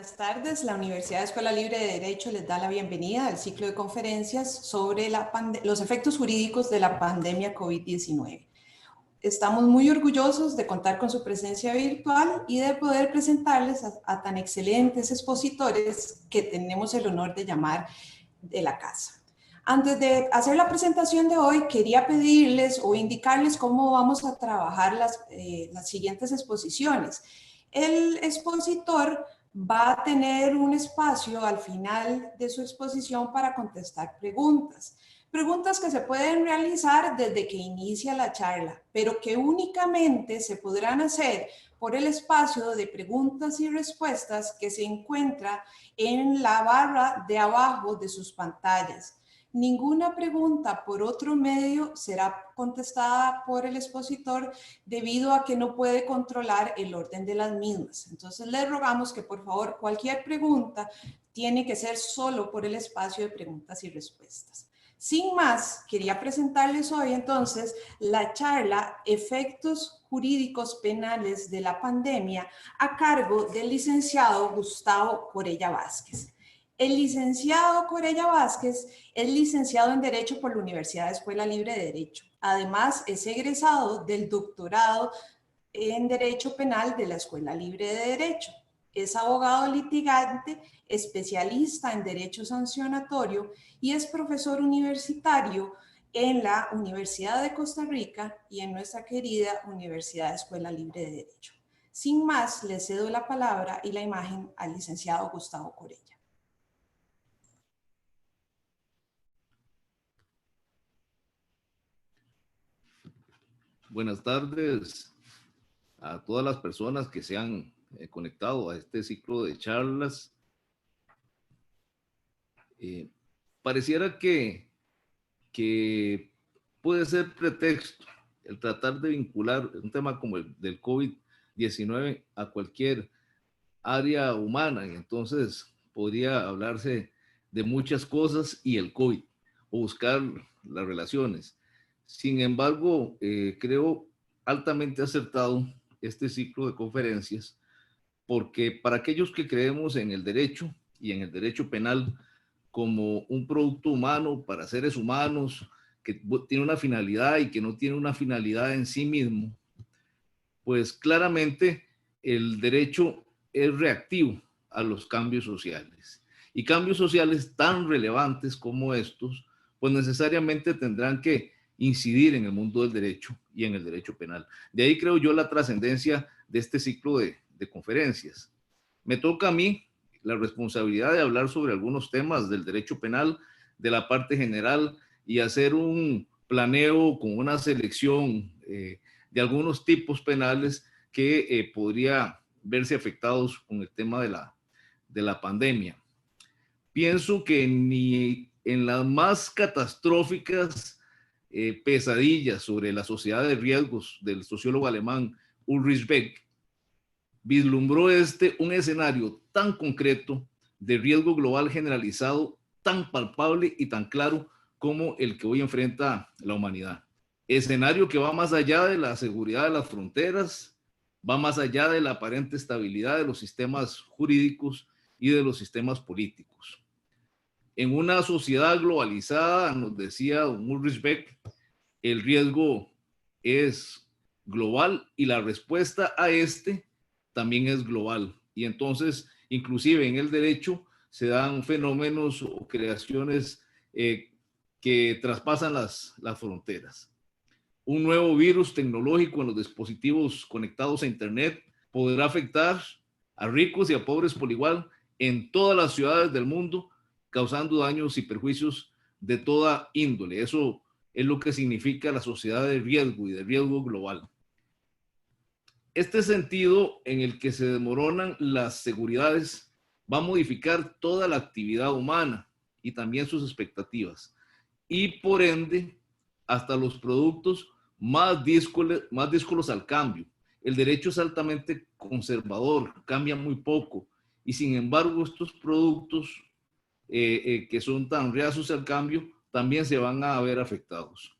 Buenas tardes. La Universidad Escuela Libre de Derecho les da la bienvenida al ciclo de conferencias sobre los efectos jurídicos de la pandemia COVID-19. Estamos muy orgullosos de contar con su presencia virtual y de poder presentarles a tan excelentes expositores que tenemos el honor de llamar de la casa. Antes de hacer la presentación de hoy, quería pedirles o indicarles cómo vamos a trabajar las siguientes exposiciones. El expositor va a tener un espacio al final de su exposición para contestar preguntas. Preguntas que se pueden realizar desde que inicia la charla, pero que únicamente se podrán hacer por el espacio de preguntas y respuestas que se encuentra en la barra de abajo de sus pantallas. Ninguna pregunta por otro medio será contestada por el expositor debido a que no puede controlar el orden de las mismas. Entonces les rogamos que por favor cualquier pregunta tiene que ser solo por el espacio de preguntas y respuestas. Sin más, quería presentarles hoy entonces la charla Efectos Jurídicos Penales de la Pandemia a cargo del licenciado Gustavo Corella Vázquez. El licenciado Corella Vázquez es licenciado en Derecho por la Universidad Escuela Libre de Derecho. Además, es egresado del doctorado en Derecho Penal de la Escuela Libre de Derecho. Es abogado litigante, especialista en Derecho Sancionatorio y es profesor universitario en la Universidad de Costa Rica y en nuestra querida Universidad Escuela Libre de Derecho. Sin más, le cedo la palabra y la imagen al licenciado Gustavo Corella. Buenas tardes a todas las personas que se han conectado a este ciclo de charlas. Pareciera que puede ser pretexto el tratar de vincular un tema como el del COVID-19 a cualquier área humana, y entonces podría hablarse de muchas cosas y el COVID, o buscar las relaciones. Sin embargo, creo altamente acertado este ciclo de conferencias, porque para aquellos que creemos en el derecho y en el derecho penal como un producto humano para seres humanos, que tiene una finalidad y que no tiene una finalidad en sí mismo, pues claramente el derecho es reactivo a los cambios sociales. Y cambios sociales tan relevantes como estos, pues necesariamente tendrán que incidir en el mundo del derecho y en el derecho penal. De ahí creo yo la trascendencia de este ciclo de conferencias. Me toca a mí la responsabilidad de hablar sobre algunos temas del derecho penal, de la parte general, y hacer un planeo con una selección de algunos tipos penales que podría verse afectados con el tema de la pandemia. Pienso que ni en las más catastróficas pesadillas sobre la sociedad de riesgos del sociólogo alemán Ulrich Beck vislumbró un escenario tan concreto de riesgo global generalizado, tan palpable y tan claro como el que hoy enfrenta la humanidad. Escenario que va más allá de la seguridad de las fronteras, va más allá de la aparente estabilidad de los sistemas jurídicos y de los sistemas políticos. En una sociedad globalizada, nos decía don Ulrich Beck, el riesgo es global y la respuesta a este también es global. Y entonces, inclusive en el derecho, se dan fenómenos o creaciones que traspasan las fronteras. Un nuevo virus tecnológico en los dispositivos conectados a Internet podrá afectar a ricos y a pobres por igual en todas las ciudades del mundo, causando daños y perjuicios de toda índole. Eso es lo que significa la sociedad de riesgo y de riesgo global. Este sentido en el que se desmoronan las seguridades va a modificar toda la actividad humana y también sus expectativas. Y por ende, hasta los productos más díscolos al cambio. El derecho es altamente conservador, cambia muy poco. Y sin embargo, estos productos que son tan reacios al cambio, también se van a ver afectados.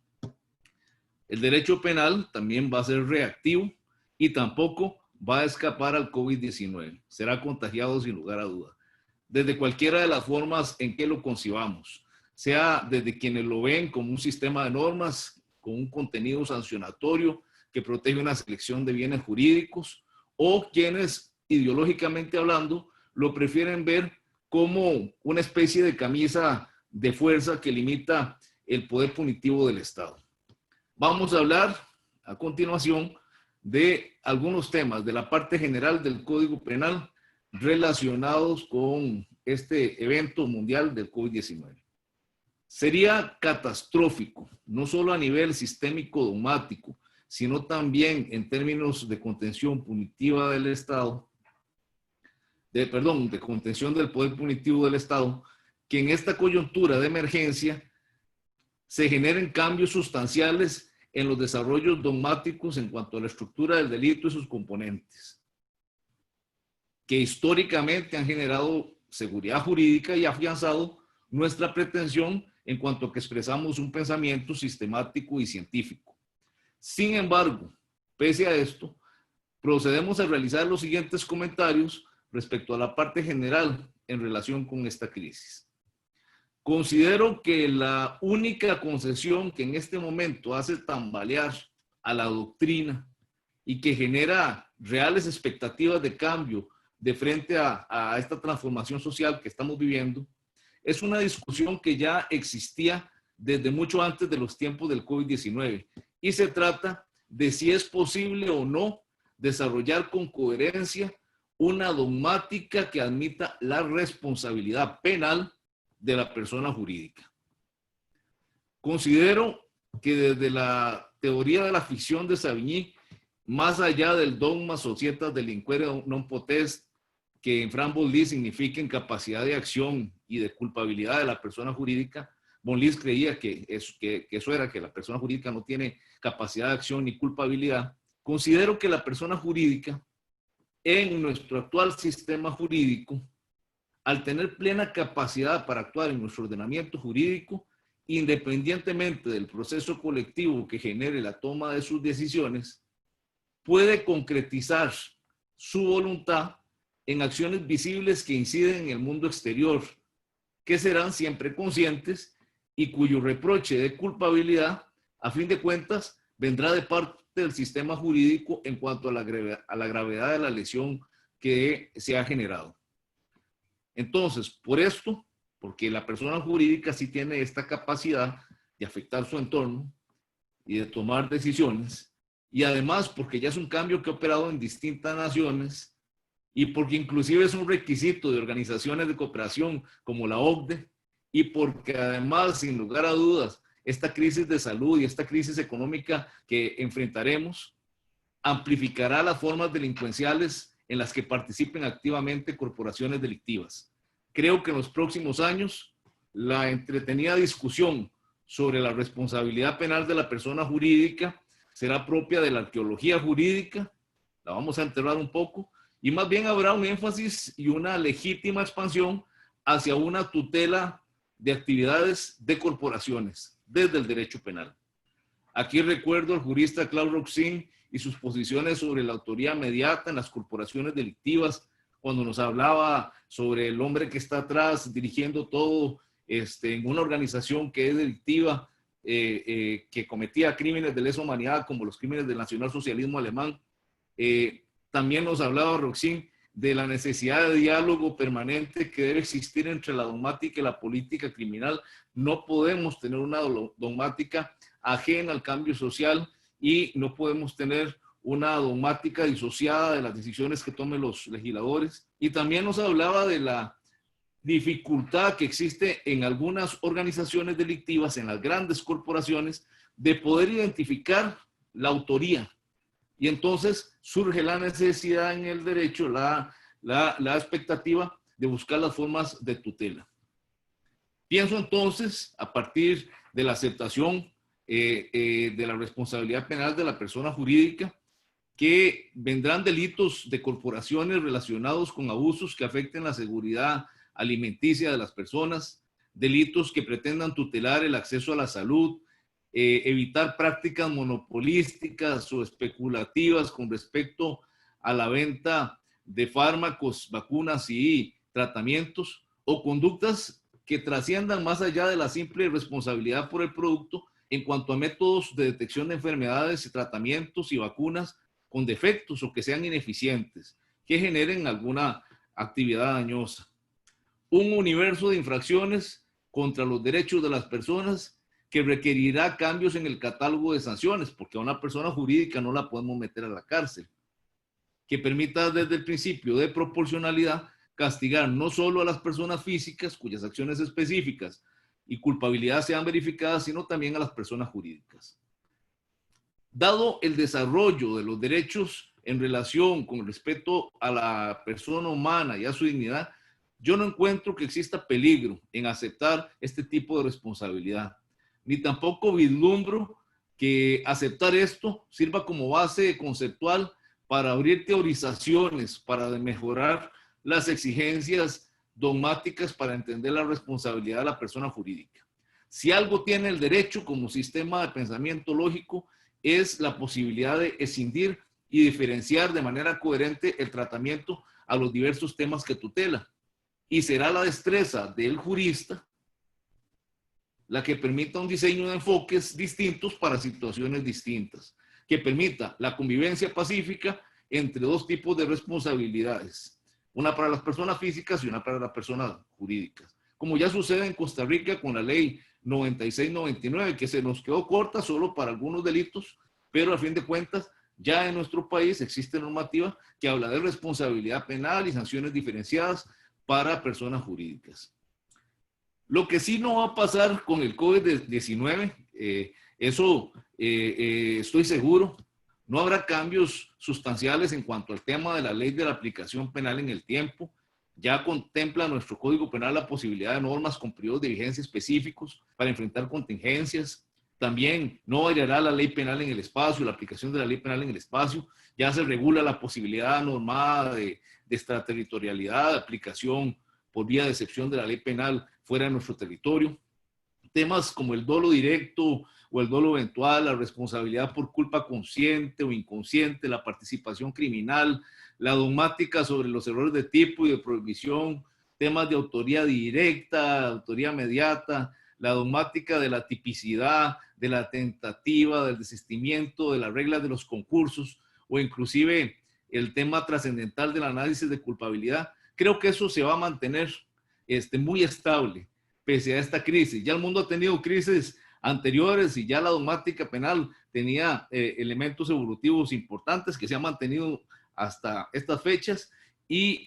El derecho penal también va a ser reactivo y tampoco va a escapar al COVID-19, será contagiado sin lugar a duda, desde cualquiera de las formas en que lo concibamos, sea desde quienes lo ven como un sistema de normas, con un contenido sancionatorio que protege una selección de bienes jurídicos, o quienes, ideológicamente hablando, lo prefieren ver como una especie de camisa de fuerza que limita el poder punitivo del Estado. Vamos a hablar a continuación de algunos temas de la parte general del Código Penal relacionados con este evento mundial del COVID-19. Sería catastrófico, no solo a nivel sistémico dogmático, sino también en términos de contención punitiva del Estado, de contención del poder punitivo del Estado, que en esta coyuntura de emergencia se generen cambios sustanciales en los desarrollos dogmáticos en cuanto a la estructura del delito y sus componentes, que históricamente han generado seguridad jurídica y afianzado nuestra pretensión en cuanto a que expresamos un pensamiento sistemático y científico. Sin embargo, pese a esto, procedemos a realizar los siguientes comentarios respecto a la parte general en relación con esta crisis. Considero que la única concesión que en este momento hace tambalear a la doctrina y que genera reales expectativas de cambio de frente a esta transformación social que estamos viviendo, es una discusión que ya existía desde mucho antes de los tiempos del COVID-19 y se trata de si es posible o no desarrollar con coherencia una dogmática que admita la responsabilidad penal de la persona jurídica. Considero que desde la teoría de la ficción de Savigny, más allá del dogma societas delinquere non potest, que en Franz von Liszt significa incapacidad de acción y de culpabilidad de la persona jurídica, von Liszt creía que eso era, que la persona jurídica no tiene capacidad de acción ni culpabilidad. Considero que la persona jurídica en nuestro actual sistema jurídico, al tener plena capacidad para actuar en nuestro ordenamiento jurídico, independientemente del proceso colectivo que genere la toma de sus decisiones, puede concretizar su voluntad en acciones visibles que inciden en el mundo exterior, que serán siempre conscientes y cuyo reproche de culpabilidad, a fin de cuentas, vendrá de parte del sistema jurídico en cuanto a la gravedad de la lesión que se ha generado. Entonces, por esto, porque la persona jurídica sí tiene esta capacidad de afectar su entorno y de tomar decisiones, y además porque ya es un cambio que ha operado en distintas naciones y porque inclusive es un requisito de organizaciones de cooperación como la OCDE, y porque además, sin lugar a dudas, esta crisis de salud y esta crisis económica que enfrentaremos amplificará las formas delincuenciales en las que participen activamente corporaciones delictivas. Creo que en los próximos años la entretenida discusión sobre la responsabilidad penal de la persona jurídica será propia de la arqueología jurídica, la vamos a enterrar un poco, y más bien habrá un énfasis y una legítima expansión hacia una tutela de actividades de corporaciones desde el derecho penal. Aquí recuerdo al jurista Claude Roxin y sus posiciones sobre la autoría mediata en las corporaciones delictivas, cuando nos hablaba sobre el hombre que está atrás dirigiendo todo en una organización que es delictiva, que cometía crímenes de lesa humanidad como los crímenes del nacionalsocialismo alemán. También nos hablaba Roxin de la necesidad de diálogo permanente que debe existir entre la dogmática y la política criminal. No podemos tener una dogmática ajena al cambio social y no podemos tener una dogmática disociada de las decisiones que tomen los legisladores. Y también nos hablaba de la dificultad que existe en algunas organizaciones delictivas, en las grandes corporaciones, de poder identificar la autoría. Y entonces surge la necesidad en el derecho, la expectativa de buscar las formas de tutela. Pienso entonces, a partir de la aceptación de la responsabilidad penal de la persona jurídica, que vendrán delitos de corporaciones relacionados con abusos que afecten la seguridad alimenticia de las personas, delitos que pretendan tutelar el acceso a la salud, evitar prácticas monopolísticas o especulativas con respecto a la venta de fármacos, vacunas y tratamientos, o conductas que trasciendan más allá de la simple responsabilidad por el producto en cuanto a métodos de detección de enfermedades, tratamientos y vacunas con defectos o que sean ineficientes, que generen alguna actividad dañosa. Un universo de infracciones contra los derechos de las personas que requerirá cambios en el catálogo de sanciones, porque a una persona jurídica no la podemos meter a la cárcel, que permita desde el principio de proporcionalidad castigar no solo a las personas físicas cuyas acciones específicas y culpabilidad sean verificadas, sino también a las personas jurídicas. Dado el desarrollo de los derechos en relación con respeto a la persona humana y a su dignidad, yo no encuentro que exista peligro en aceptar este tipo de responsabilidad, ni tampoco vislumbro que aceptar esto sirva como base conceptual para abrir teorizaciones, para mejorar las exigencias dogmáticas para entender la responsabilidad de la persona jurídica. Si algo tiene el derecho como sistema de pensamiento lógico, es la posibilidad de escindir y diferenciar de manera coherente el tratamiento a los diversos temas que tutela. Y será la destreza del jurista la que permita un diseño de enfoques distintos para situaciones distintas, que permita la convivencia pacífica entre dos tipos de responsabilidades, una para las personas físicas y una para las personas jurídicas, como ya sucede en Costa Rica con la ley 96-99, que se nos quedó corta solo para algunos delitos, pero a fin de cuentas ya en nuestro país existe normativa que habla de responsabilidad penal y sanciones diferenciadas para personas jurídicas. Lo que sí no va a pasar con el COVID-19, estoy seguro, no habrá cambios sustanciales en cuanto al tema de la ley de la aplicación penal en el tiempo. Ya contempla nuestro Código Penal la posibilidad de normas con periodos de vigencia específicos para enfrentar contingencias. También no variará la ley penal en el espacio, la aplicación de la ley penal en el espacio. Ya se regula la posibilidad normada de extraterritorialidad, de aplicación por vía de excepción de la ley penal fuera de nuestro territorio. Temas como el dolo directo o el dolo eventual, la responsabilidad por culpa consciente o inconsciente, la participación criminal, la dogmática sobre los errores de tipo y de prohibición, temas de autoría directa, autoría mediata, la dogmática de la tipicidad, de la tentativa, del desistimiento, de las reglas de los concursos o inclusive el tema trascendental del análisis de culpabilidad. Creo que eso se va a mantener muy estable pese a esta crisis. Ya el mundo ha tenido crisis anteriores y ya la dogmática penal tenía elementos evolutivos importantes que se han mantenido hasta estas fechas y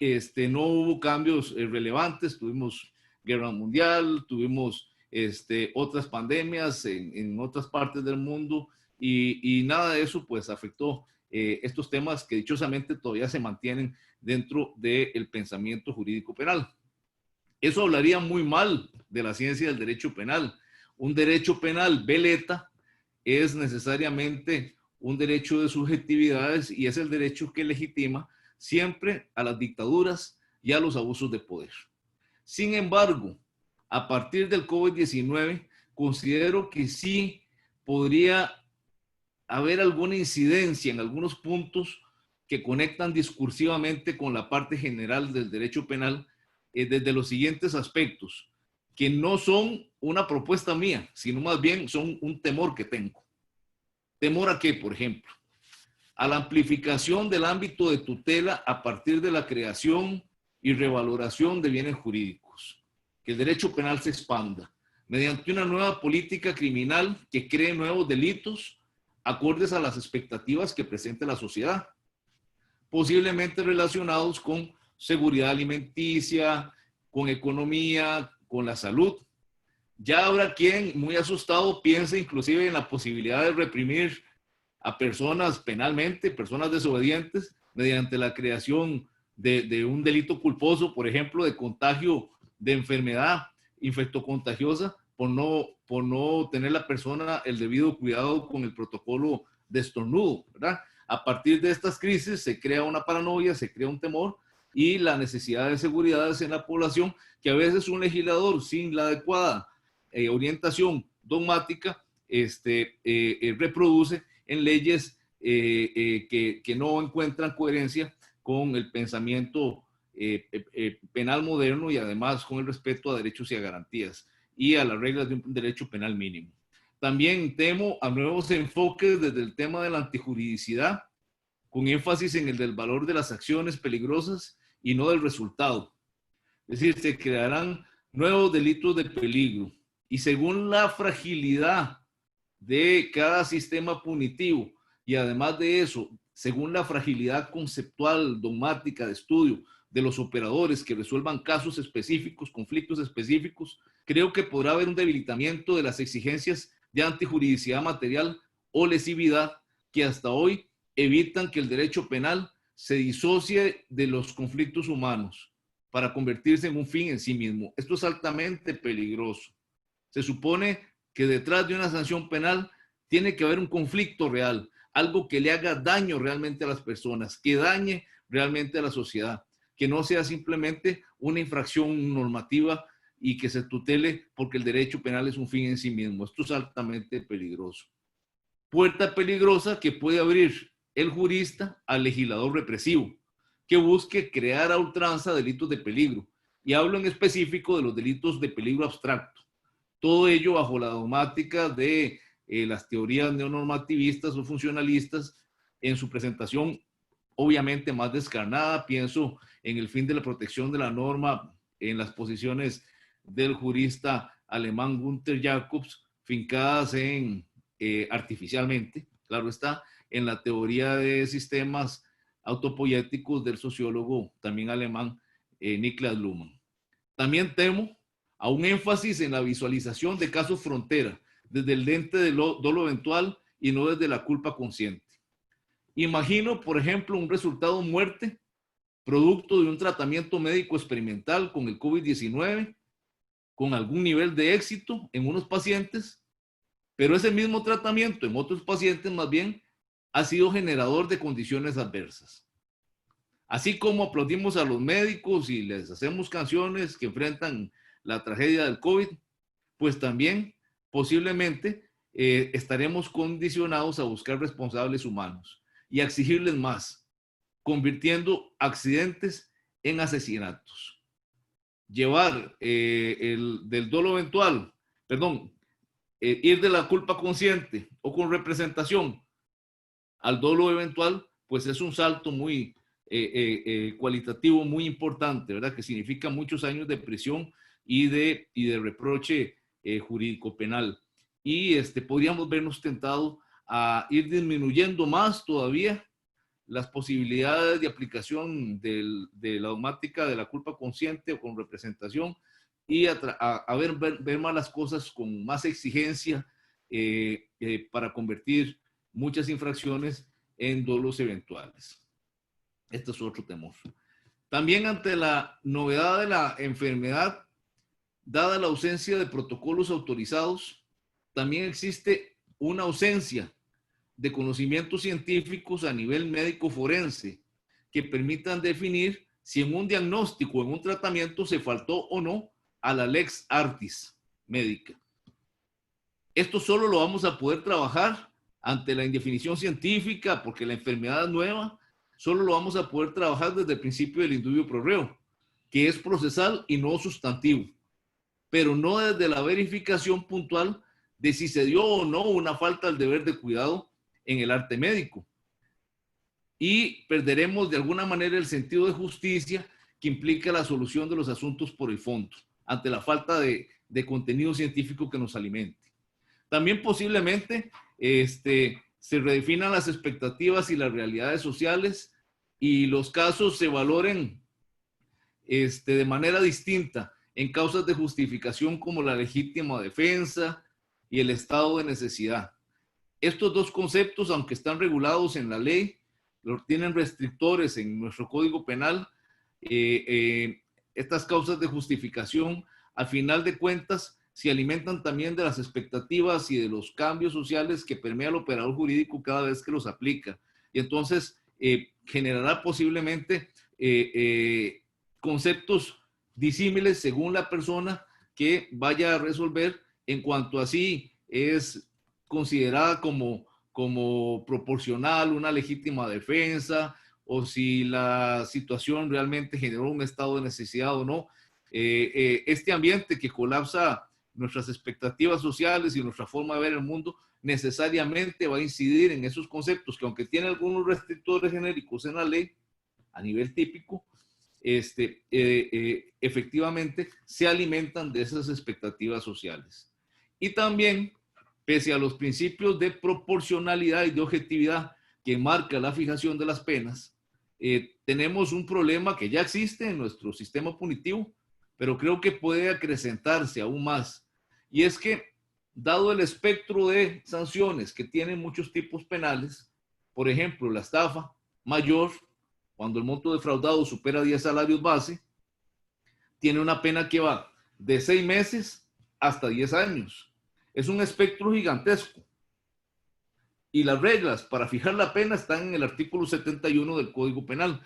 no hubo cambios relevantes. Tuvimos guerra mundial, tuvimos otras pandemias en otras partes del mundo y nada de eso pues afectó estos temas que dichosamente todavía se mantienen dentro del pensamiento jurídico penal. Eso hablaría muy mal de la ciencia del derecho penal. Un derecho penal veleta es necesariamente un derecho de subjetividades y es el derecho que legitima siempre a las dictaduras y a los abusos de poder. Sin embargo, a partir del COVID-19, considero que sí podría haber alguna incidencia en algunos puntos que conectan discursivamente con la parte general del derecho penal desde los siguientes aspectos, que no son una propuesta mía, sino más bien son un temor que tengo. ¿Temor a qué, por ejemplo? A la amplificación del ámbito de tutela a partir de la creación y revaloración de bienes jurídicos. Que el derecho penal se expanda mediante una nueva política criminal que cree nuevos delitos acordes a las expectativas que presenta la sociedad, posiblemente relacionados con seguridad alimenticia, con economía, con la salud. Ya habrá quien, muy asustado, piense inclusive en la posibilidad de reprimir a personas penalmente, personas desobedientes, mediante la creación de un delito culposo, por ejemplo, de contagio de enfermedad infectocontagiosa, por no tener la persona el debido cuidado con el protocolo de estornudo, ¿verdad? A partir de estas crisis se crea una paranoia, se crea un temor y la necesidad de seguridad en la población que a veces un legislador sin la adecuada orientación dogmática reproduce en leyes que no encuentran coherencia con el pensamiento penal moderno y además con el respeto a derechos y a garantías y a las reglas de un derecho penal mínimo. También temo a nuevos enfoques desde el tema de la antijuridicidad, con énfasis en el del valor de las acciones peligrosas y no del resultado. Es decir, se crearán nuevos delitos de peligro y según la fragilidad de cada sistema punitivo y además de eso, según la fragilidad conceptual, dogmática de estudio de los operadores que resuelvan casos específicos, conflictos específicos, creo que podrá haber un debilitamiento de las exigencias de antijuridicidad material o lesividad que hasta hoy evitan que el derecho penal se disocie de los conflictos humanos para convertirse en un fin en sí mismo. Esto es altamente peligroso. Se supone que detrás de una sanción penal tiene que haber un conflicto real, algo que le haga daño realmente a las personas, que dañe realmente a la sociedad, que no sea simplemente una infracción normativa y que se tutele porque el derecho penal es un fin en sí mismo. Esto es altamente peligroso. Puerta peligrosa que puede abrir el jurista al legislador represivo, que busque crear a ultranza delitos de peligro. Y hablo en específico de los delitos de peligro abstracto. Todo ello bajo la dogmática de las teorías neonormativistas o funcionalistas en su presentación obviamente más descarnada. Pienso en el fin de la protección de la norma en las posiciones del jurista alemán Gunther Jacobs, fincadas en artificialmente, claro está, en la teoría de sistemas autopoéticos del sociólogo también alemán Niklas Luhmann. También temo a un énfasis en la visualización de casos frontera desde el lente del dolo eventual y no desde la culpa consciente. Imagino, por ejemplo, un resultado muerte producto de un tratamiento médico experimental con el COVID-19 con algún nivel de éxito en unos pacientes, pero ese mismo tratamiento en otros pacientes más bien ha sido generador de condiciones adversas. Así como aplaudimos a los médicos y les hacemos canciones que enfrentan la tragedia del COVID, pues también posiblemente estaremos condicionados a buscar responsables humanos y a exigirles más, convirtiendo accidentes en asesinatos. Llevar del dolo eventual, ir de la culpa consciente o con representación al dolo eventual, pues es un salto muy cualitativo, muy importante, ¿verdad? Que significa muchos años de prisión y de reproche jurídico penal. Y podríamos vernos tentados a ir disminuyendo más todavía las posibilidades de aplicación de la dogmática de la culpa consciente o con representación y a ver más las cosas con más exigencia para convertir muchas infracciones en dolos eventuales. Este es otro temor. También ante la novedad de la enfermedad, dada la ausencia de protocolos autorizados, también existe una ausencia de conocimientos científicos a nivel médico forense que permitan definir si en un diagnóstico o en un tratamiento se faltó o no a la lex artis médica. Esto solo lo vamos a poder trabajar ante la indefinición científica, porque la enfermedad es nueva, solo lo vamos a poder trabajar desde el principio del indubio pro reo, que es procesal y no sustantivo, pero no desde la verificación puntual de si se dio o no una falta al deber de cuidado en el arte médico. Y perderemos de alguna manera el sentido de justicia que implica la solución de los asuntos por el fondo, ante la falta de contenido científico que nos alimente. También posiblemente se redefinan las expectativas y las realidades sociales y los casos se valoren de manera distinta en causas de justificación como la legítima defensa y el estado de necesidad. Estos dos conceptos, aunque están regulados en la ley, tienen restrictores en nuestro Código Penal. Estas causas de justificación, al final de cuentas, se alimentan también de las expectativas y de los cambios sociales que permea el operador jurídico cada vez que los aplica. Y entonces generará posiblemente conceptos disímiles según la persona que vaya a resolver en cuanto a si es considerada como como proporcional, una legítima defensa, o si la situación realmente generó un estado de necesidad o no. Este ambiente que colapsa nuestras expectativas sociales y nuestra forma de ver el mundo necesariamente va a incidir en esos conceptos que, aunque tiene algunos restrictores genéricos en la ley, a nivel típico, efectivamente se alimentan de esas expectativas sociales. Y también, pese a los principios de proporcionalidad y de objetividad que marca la fijación de las penas, tenemos un problema que ya existe en nuestro sistema punitivo, pero creo que puede acrecentarse aún más. Y es que, dado el espectro de sanciones que tienen muchos tipos penales, por ejemplo, la estafa mayor, cuando el monto defraudado supera 10 salarios base, tiene una pena que va de 6 meses hasta 10 años. Es un espectro gigantesco. Y las reglas para fijar la pena están en el artículo 71 del Código Penal.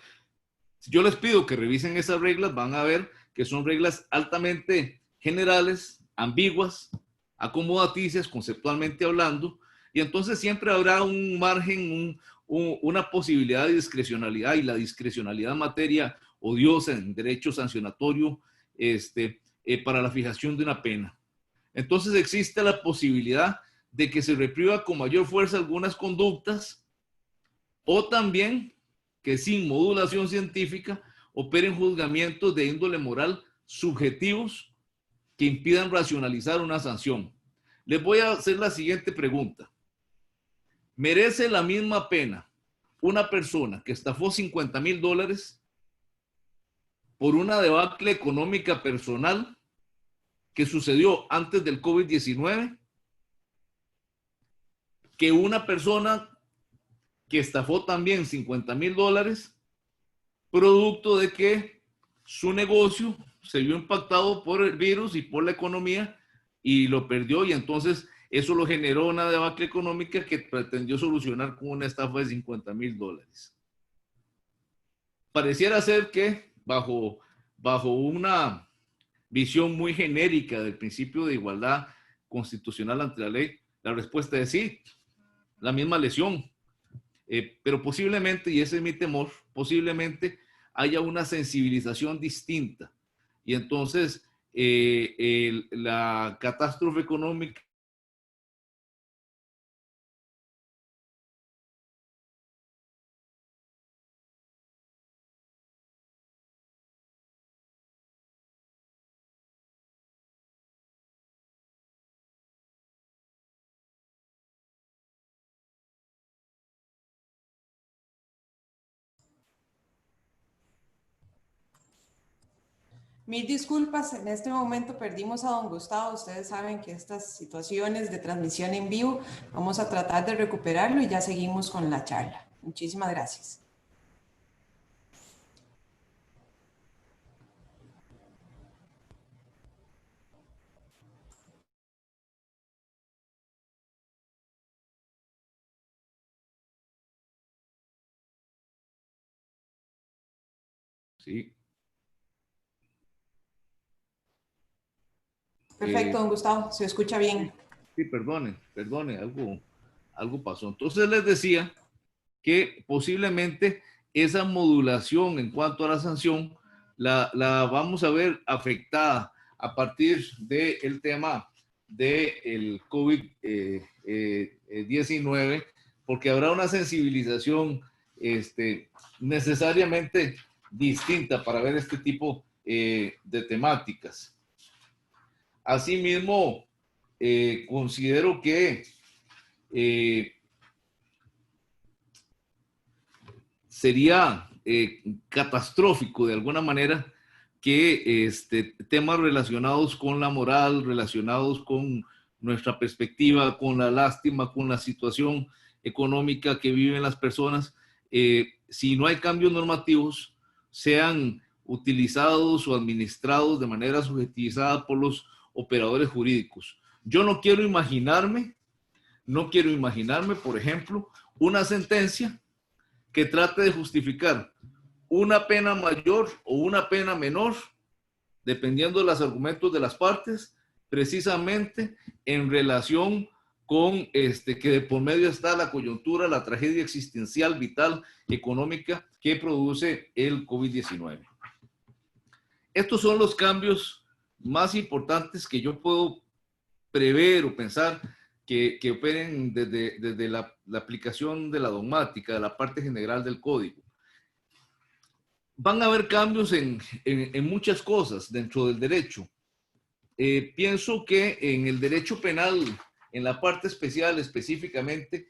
Si yo les pido que revisen esas reglas, van a ver que son reglas altamente generales, ambiguas, acomodaticias, conceptualmente hablando, y entonces siempre habrá un margen, una posibilidad de discrecionalidad, y la discrecionalidad en materia odiosa en derecho sancionatorio para la fijación de una pena. Entonces existe la posibilidad de que se repriva con mayor fuerza algunas conductas, o también que sin modulación científica operen juzgamientos de índole moral subjetivos que impidan racionalizar una sanción. Les voy a hacer la siguiente pregunta. ¿Merece la misma pena una persona que estafó $50,000 por una debacle económica personal que sucedió antes del COVID-19 que una persona que estafó también $50,000 producto de que su negocio se vio impactado por el virus y por la economía y lo perdió, y entonces eso lo generó una debacle económica que pretendió solucionar con una estafa de $50,000? Pareciera ser que bajo una visión muy genérica del principio de igualdad constitucional ante la ley, la respuesta es sí, la misma lesión. Pero posiblemente, y ese es mi temor, posiblemente haya una sensibilización distinta. Y entonces la catástrofe económica Mil disculpas, en este momento perdimos a don Gustavo. Ustedes saben que estas situaciones de transmisión en vivo, vamos a tratar de recuperarlo y ya seguimos con la charla. Muchísimas gracias. sí. Perfecto, don Gustavo, se escucha bien. Sí, perdone, algo pasó. Entonces les decía que posiblemente esa modulación en cuanto a la sanción la vamos a ver afectada a partir del tema del COVID-19, porque habrá una sensibilización necesariamente distinta para ver este tipo de temáticas. Asimismo, considero que sería catastrófico de alguna manera que temas relacionados con la moral, relacionados con nuestra perspectiva, con la lástima, con la situación económica que viven las personas, si no hay cambios normativos, sean utilizados o administrados de manera subjetivizada por los operadores jurídicos. Yo no quiero imaginarme, por ejemplo, una sentencia que trate de justificar una pena mayor o una pena menor, dependiendo de los argumentos de las partes, precisamente en relación con que de por medio está la coyuntura, la tragedia existencial, vital, económica que produce el COVID-19. Estos son los cambios más importantes que yo puedo prever o pensar que operen desde la aplicación de la dogmática, de la parte general del código. Van a haber cambios en muchas cosas dentro del derecho. Pienso que en el derecho penal, en la parte especial específicamente,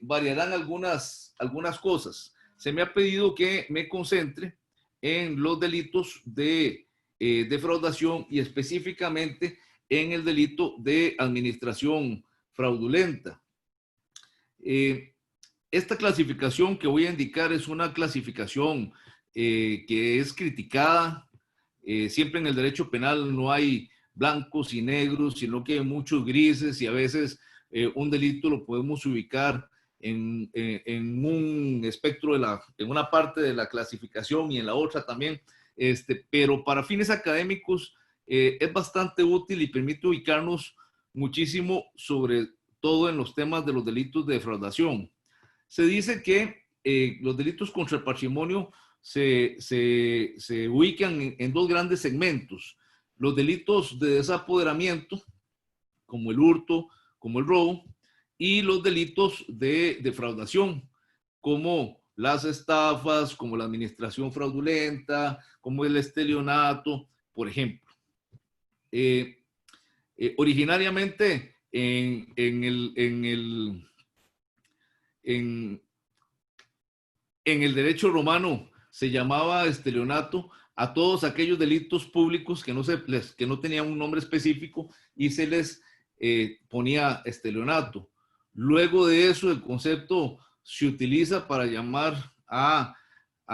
variarán algunas cosas. Se me ha pedido que me concentre en los delitos de defraudación y específicamente en el delito de administración fraudulenta. Esta clasificación que voy a indicar es una clasificación que es criticada. Siempre en el derecho penal no hay blancos y negros, sino que hay muchos grises y a veces un delito lo podemos ubicar en un espectro, en una parte de la clasificación y en la otra también, pero para fines académicos es bastante útil y permite ubicarnos muchísimo, sobre todo en los temas de los delitos de defraudación. Se dice que los delitos contra el patrimonio se ubican en dos grandes segmentos: los delitos de desapoderamiento, como el hurto, como el robo, y los delitos de defraudación, como las estafas, como la administración fraudulenta, como el estelionato, por ejemplo. Originariamente en el derecho romano se llamaba estelionato a todos aquellos delitos públicos que no tenían un nombre específico y se les ponía estelionato. Luego de eso, el concepto se utiliza para llamar a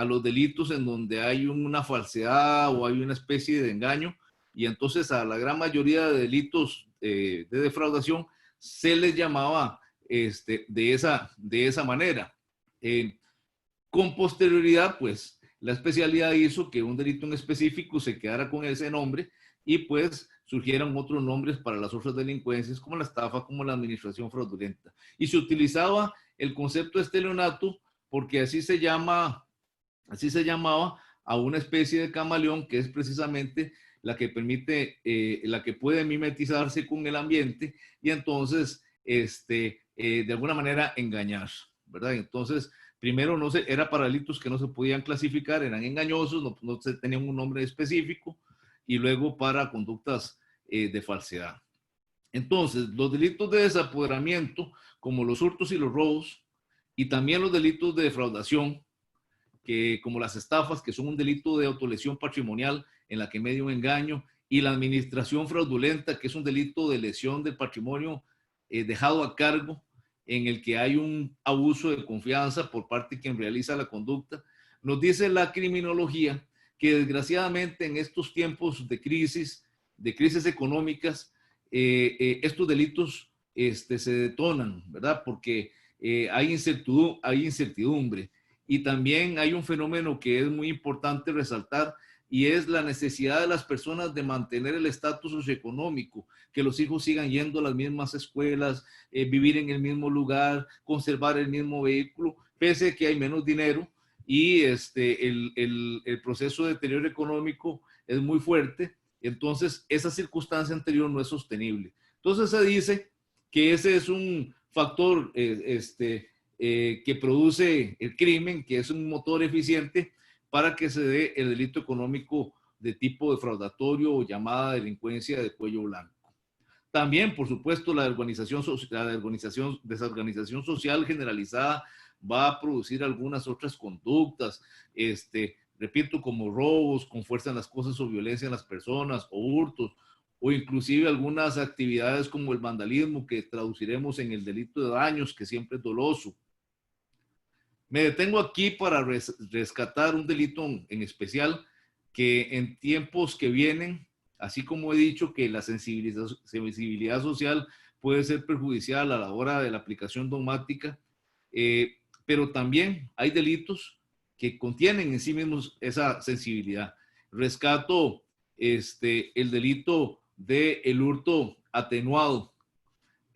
los delitos en donde hay una falsedad o hay una especie de engaño, y entonces a la gran mayoría de delitos de defraudación se les llamaba de esa manera. Con posterioridad, pues, la especialidad hizo que un delito en específico se quedara con ese nombre y pues surgieran otros nombres para las otras delincuencias, como la estafa, como la administración fraudulenta. Y se utilizaba el concepto de estelionato porque así se llamaba a una especie de camaleón que es precisamente la que permite, la que puede mimetizarse con el ambiente y entonces, de alguna manera engañar, ¿verdad? Entonces, primero era para delitos que no se podían clasificar, eran engañosos, no se tenían un nombre específico, y luego para conductas de falsedad. Entonces, los delitos de desapoderamiento, como los hurtos y los robos, y también los delitos de defraudación, como las estafas, que son un delito de autolesión patrimonial en la que medio un engaño, y la administración fraudulenta, que es un delito de lesión del patrimonio dejado a cargo, en el que hay un abuso de confianza por parte de quien realiza la conducta. Nos dice la criminología que desgraciadamente en estos tiempos de crisis económicas, estos delitos se detonan, ¿verdad? Porque hay incertidumbre. Y también hay un fenómeno que es muy importante resaltar, y es la necesidad de las personas de mantener el estatus socioeconómico, que los hijos sigan yendo a las mismas escuelas, vivir en el mismo lugar, conservar el mismo vehículo, pese a que hay menos dinero y el proceso de deterioro económico es muy fuerte. Entonces, esa circunstancia anterior no es sostenible. Entonces, se dice que ese es un factor que produce el crimen, que es un motor eficiente para que se dé el delito económico de tipo defraudatorio o llamada delincuencia de cuello blanco. También, por supuesto, la desorganización social generalizada va a producir algunas otras conductas, repito, como robos con fuerza en las cosas o violencia en las personas, o hurtos, o inclusive algunas actividades como el vandalismo, que traduciremos en el delito de daños, que siempre es doloso. Me detengo aquí para rescatar un delito en especial que en tiempos que vienen, así como he dicho que la sensibilidad social puede ser perjudicial a la hora de la aplicación dogmática, pero también hay delitos que contienen en sí mismos esa sensibilidad. Rescato el delito del hurto atenuado.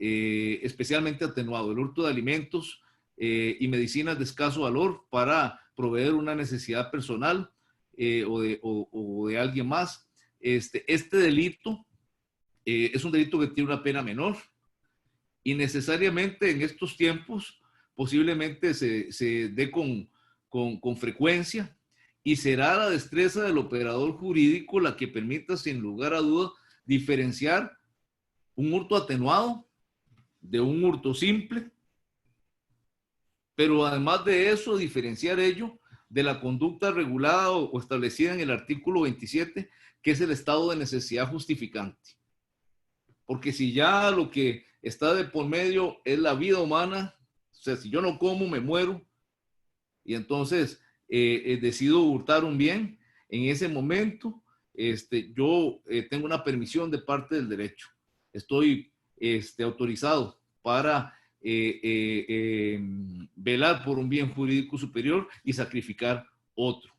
especialmente atenuado, el hurto de alimentos y medicinas de escaso valor para proveer una necesidad personal o de alguien más. Este delito es un delito que tiene una pena menor y necesariamente en estos tiempos posiblemente se dé con frecuencia, y será la destreza del operador jurídico la que permita sin lugar a duda diferenciar un hurto atenuado de un hurto simple, pero además de eso diferenciar ello de la conducta regulada o establecida en el artículo 27, que es el estado de necesidad justificante. Porque si ya lo que está de por medio es la vida humana, o sea, si yo no como, me muero, y entonces decido hurtar un bien, en ese momento yo tengo una permisión de parte del derecho. Estoy autorizado para velar por un bien jurídico superior y sacrificar otro.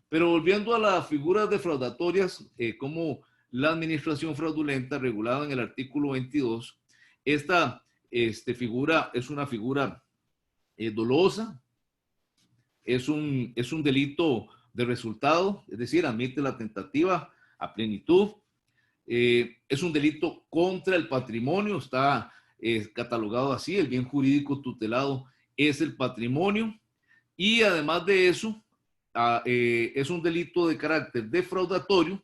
Pero volviendo a las figuras defraudatorias, como la administración fraudulenta regulada en el artículo 22, esta figura es una figura dolosa, es un delito de resultado, es decir, admite la tentativa a plenitud, es un delito contra el patrimonio, está catalogado así, el bien jurídico tutelado es el patrimonio, y además de eso, es un delito de carácter defraudatorio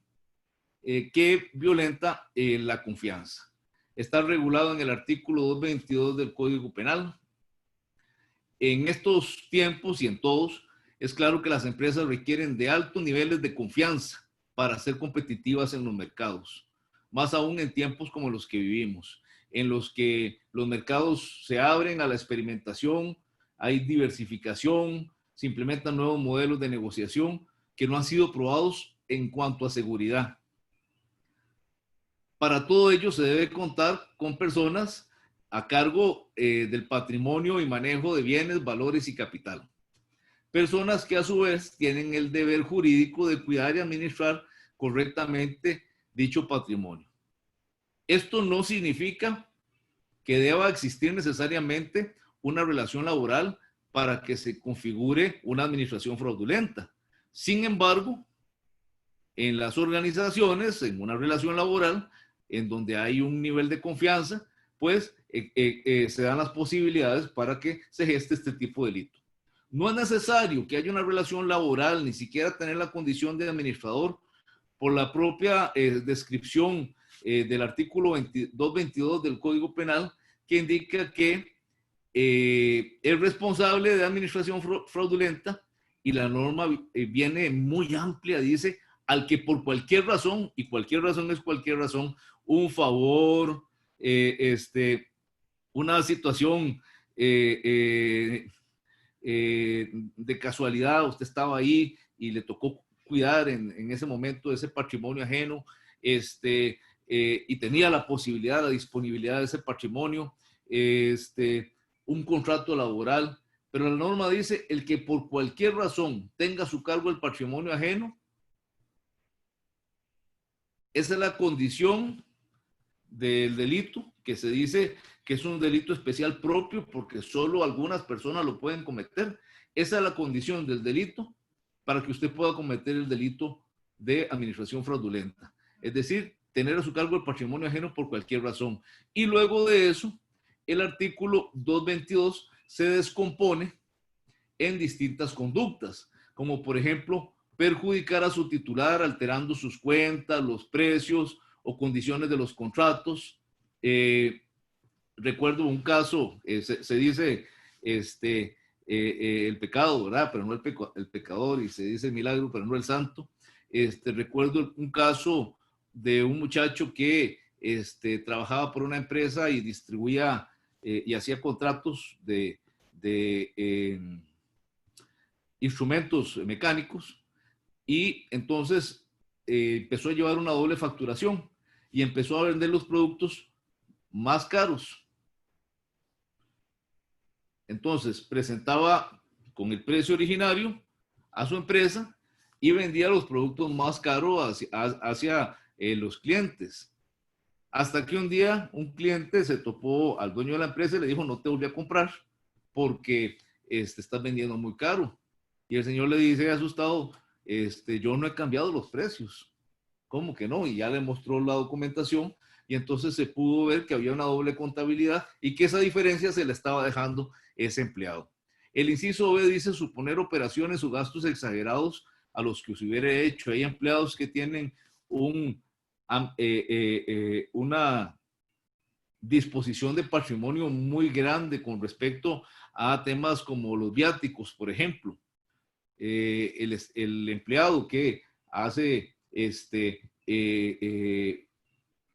que violenta la confianza. Está regulado en el artículo 222 del Código Penal. En estos tiempos y en todos, es claro que las empresas requieren de altos niveles de confianza para ser competitivas en los mercados, más aún en tiempos como los que vivimos, en los que los mercados se abren a la experimentación, hay diversificación, se implementan nuevos modelos de negociación que no han sido probados en cuanto a seguridad. Para todo ello se debe contar con personas a cargo del patrimonio y manejo de bienes, valores y capital. Personas que a su vez tienen el deber jurídico de cuidar y administrar correctamente dicho patrimonio. Esto no significa que deba existir necesariamente una relación laboral para que se configure una administración fraudulenta. Sin embargo, en las organizaciones, en una relación laboral, en donde hay un nivel de confianza, pues se dan las posibilidades para que se geste este tipo de delito. No es necesario que haya una relación laboral, ni siquiera tener la condición de administrador, por la propia descripción del artículo 222 del Código Penal, que indica que es responsable de administración fraudulenta, y la norma viene muy amplia, dice, al que por cualquier razón, y cualquier razón es cualquier razón, un favor, una situación de casualidad, usted estaba ahí y le tocó cuidar en ese momento de ese patrimonio ajeno, y tenía la posibilidad, la disponibilidad de ese patrimonio, un contrato laboral, pero la norma dice el que por cualquier razón tenga a su cargo el patrimonio ajeno. Esa es la condición del delito, que se dice que es un delito especial propio porque solo algunas personas lo pueden cometer. Esa es la condición del delito para que usted pueda cometer el delito de administración fraudulenta. Es decir, tener a su cargo el patrimonio ajeno por cualquier razón. Y luego de eso, el artículo 222 se descompone en distintas conductas, como por ejemplo, perjudicar a su titular alterando sus cuentas, los precios o condiciones de los contratos. Recuerdo un caso, se dice el pecado, ¿verdad? Pero no el pecador, y se dice el milagro, pero no el santo. Recuerdo un caso de un muchacho que trabajaba por una empresa y distribuía y hacía contratos de instrumentos mecánicos, y entonces empezó a llevar una doble facturación y empezó a vender los productos más caros. Entonces presentaba con el precio originario a su empresa y vendía los productos más caros hacia los clientes. Hasta que un día un cliente se topó al dueño de la empresa y le dijo, no te volví a comprar porque estás vendiendo muy caro. Y el señor le dice asustado, yo no he cambiado los precios. ¿Cómo que no? Y ya le mostró la documentación y entonces se pudo ver que había una doble contabilidad y que esa diferencia se le estaba dejando ese empleado. El inciso B dice suponer operaciones o gastos exagerados a los que se hubiera hecho. Hay empleados que tienen una disposición de patrimonio muy grande con respecto a temas como los viáticos, por ejemplo. El empleado que hace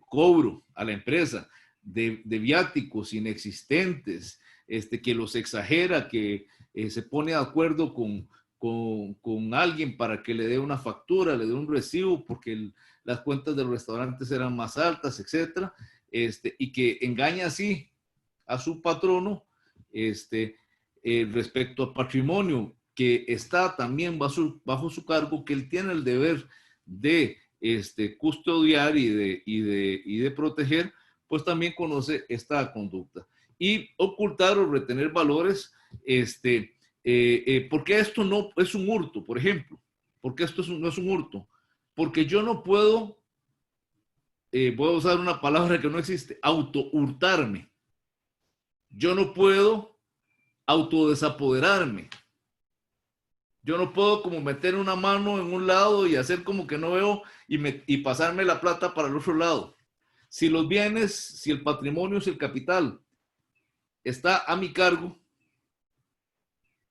cobro a la empresa de viáticos inexistentes, que los exagera, que se pone de acuerdo con alguien para que le dé una factura, le dé un recibo, porque las cuentas de los restaurantes eran más altas, etcétera, y que engaña así a su patrono respecto al patrimonio que está también bajo su cargo, que él tiene el deber de custodiar y de proteger, pues también conoce esta conducta. Y ocultar o retener valores, porque esto no es un hurto, por ejemplo. Porque esto no es un hurto. Porque yo no puedo, voy a usar una palabra que no existe, auto-hurtarme. Yo no puedo autodesapoderarme. Yo no puedo como meter una mano en un lado y hacer como que no veo y pasarme la plata para el otro lado. Si los bienes, si el patrimonio, si el capital está a mi cargo,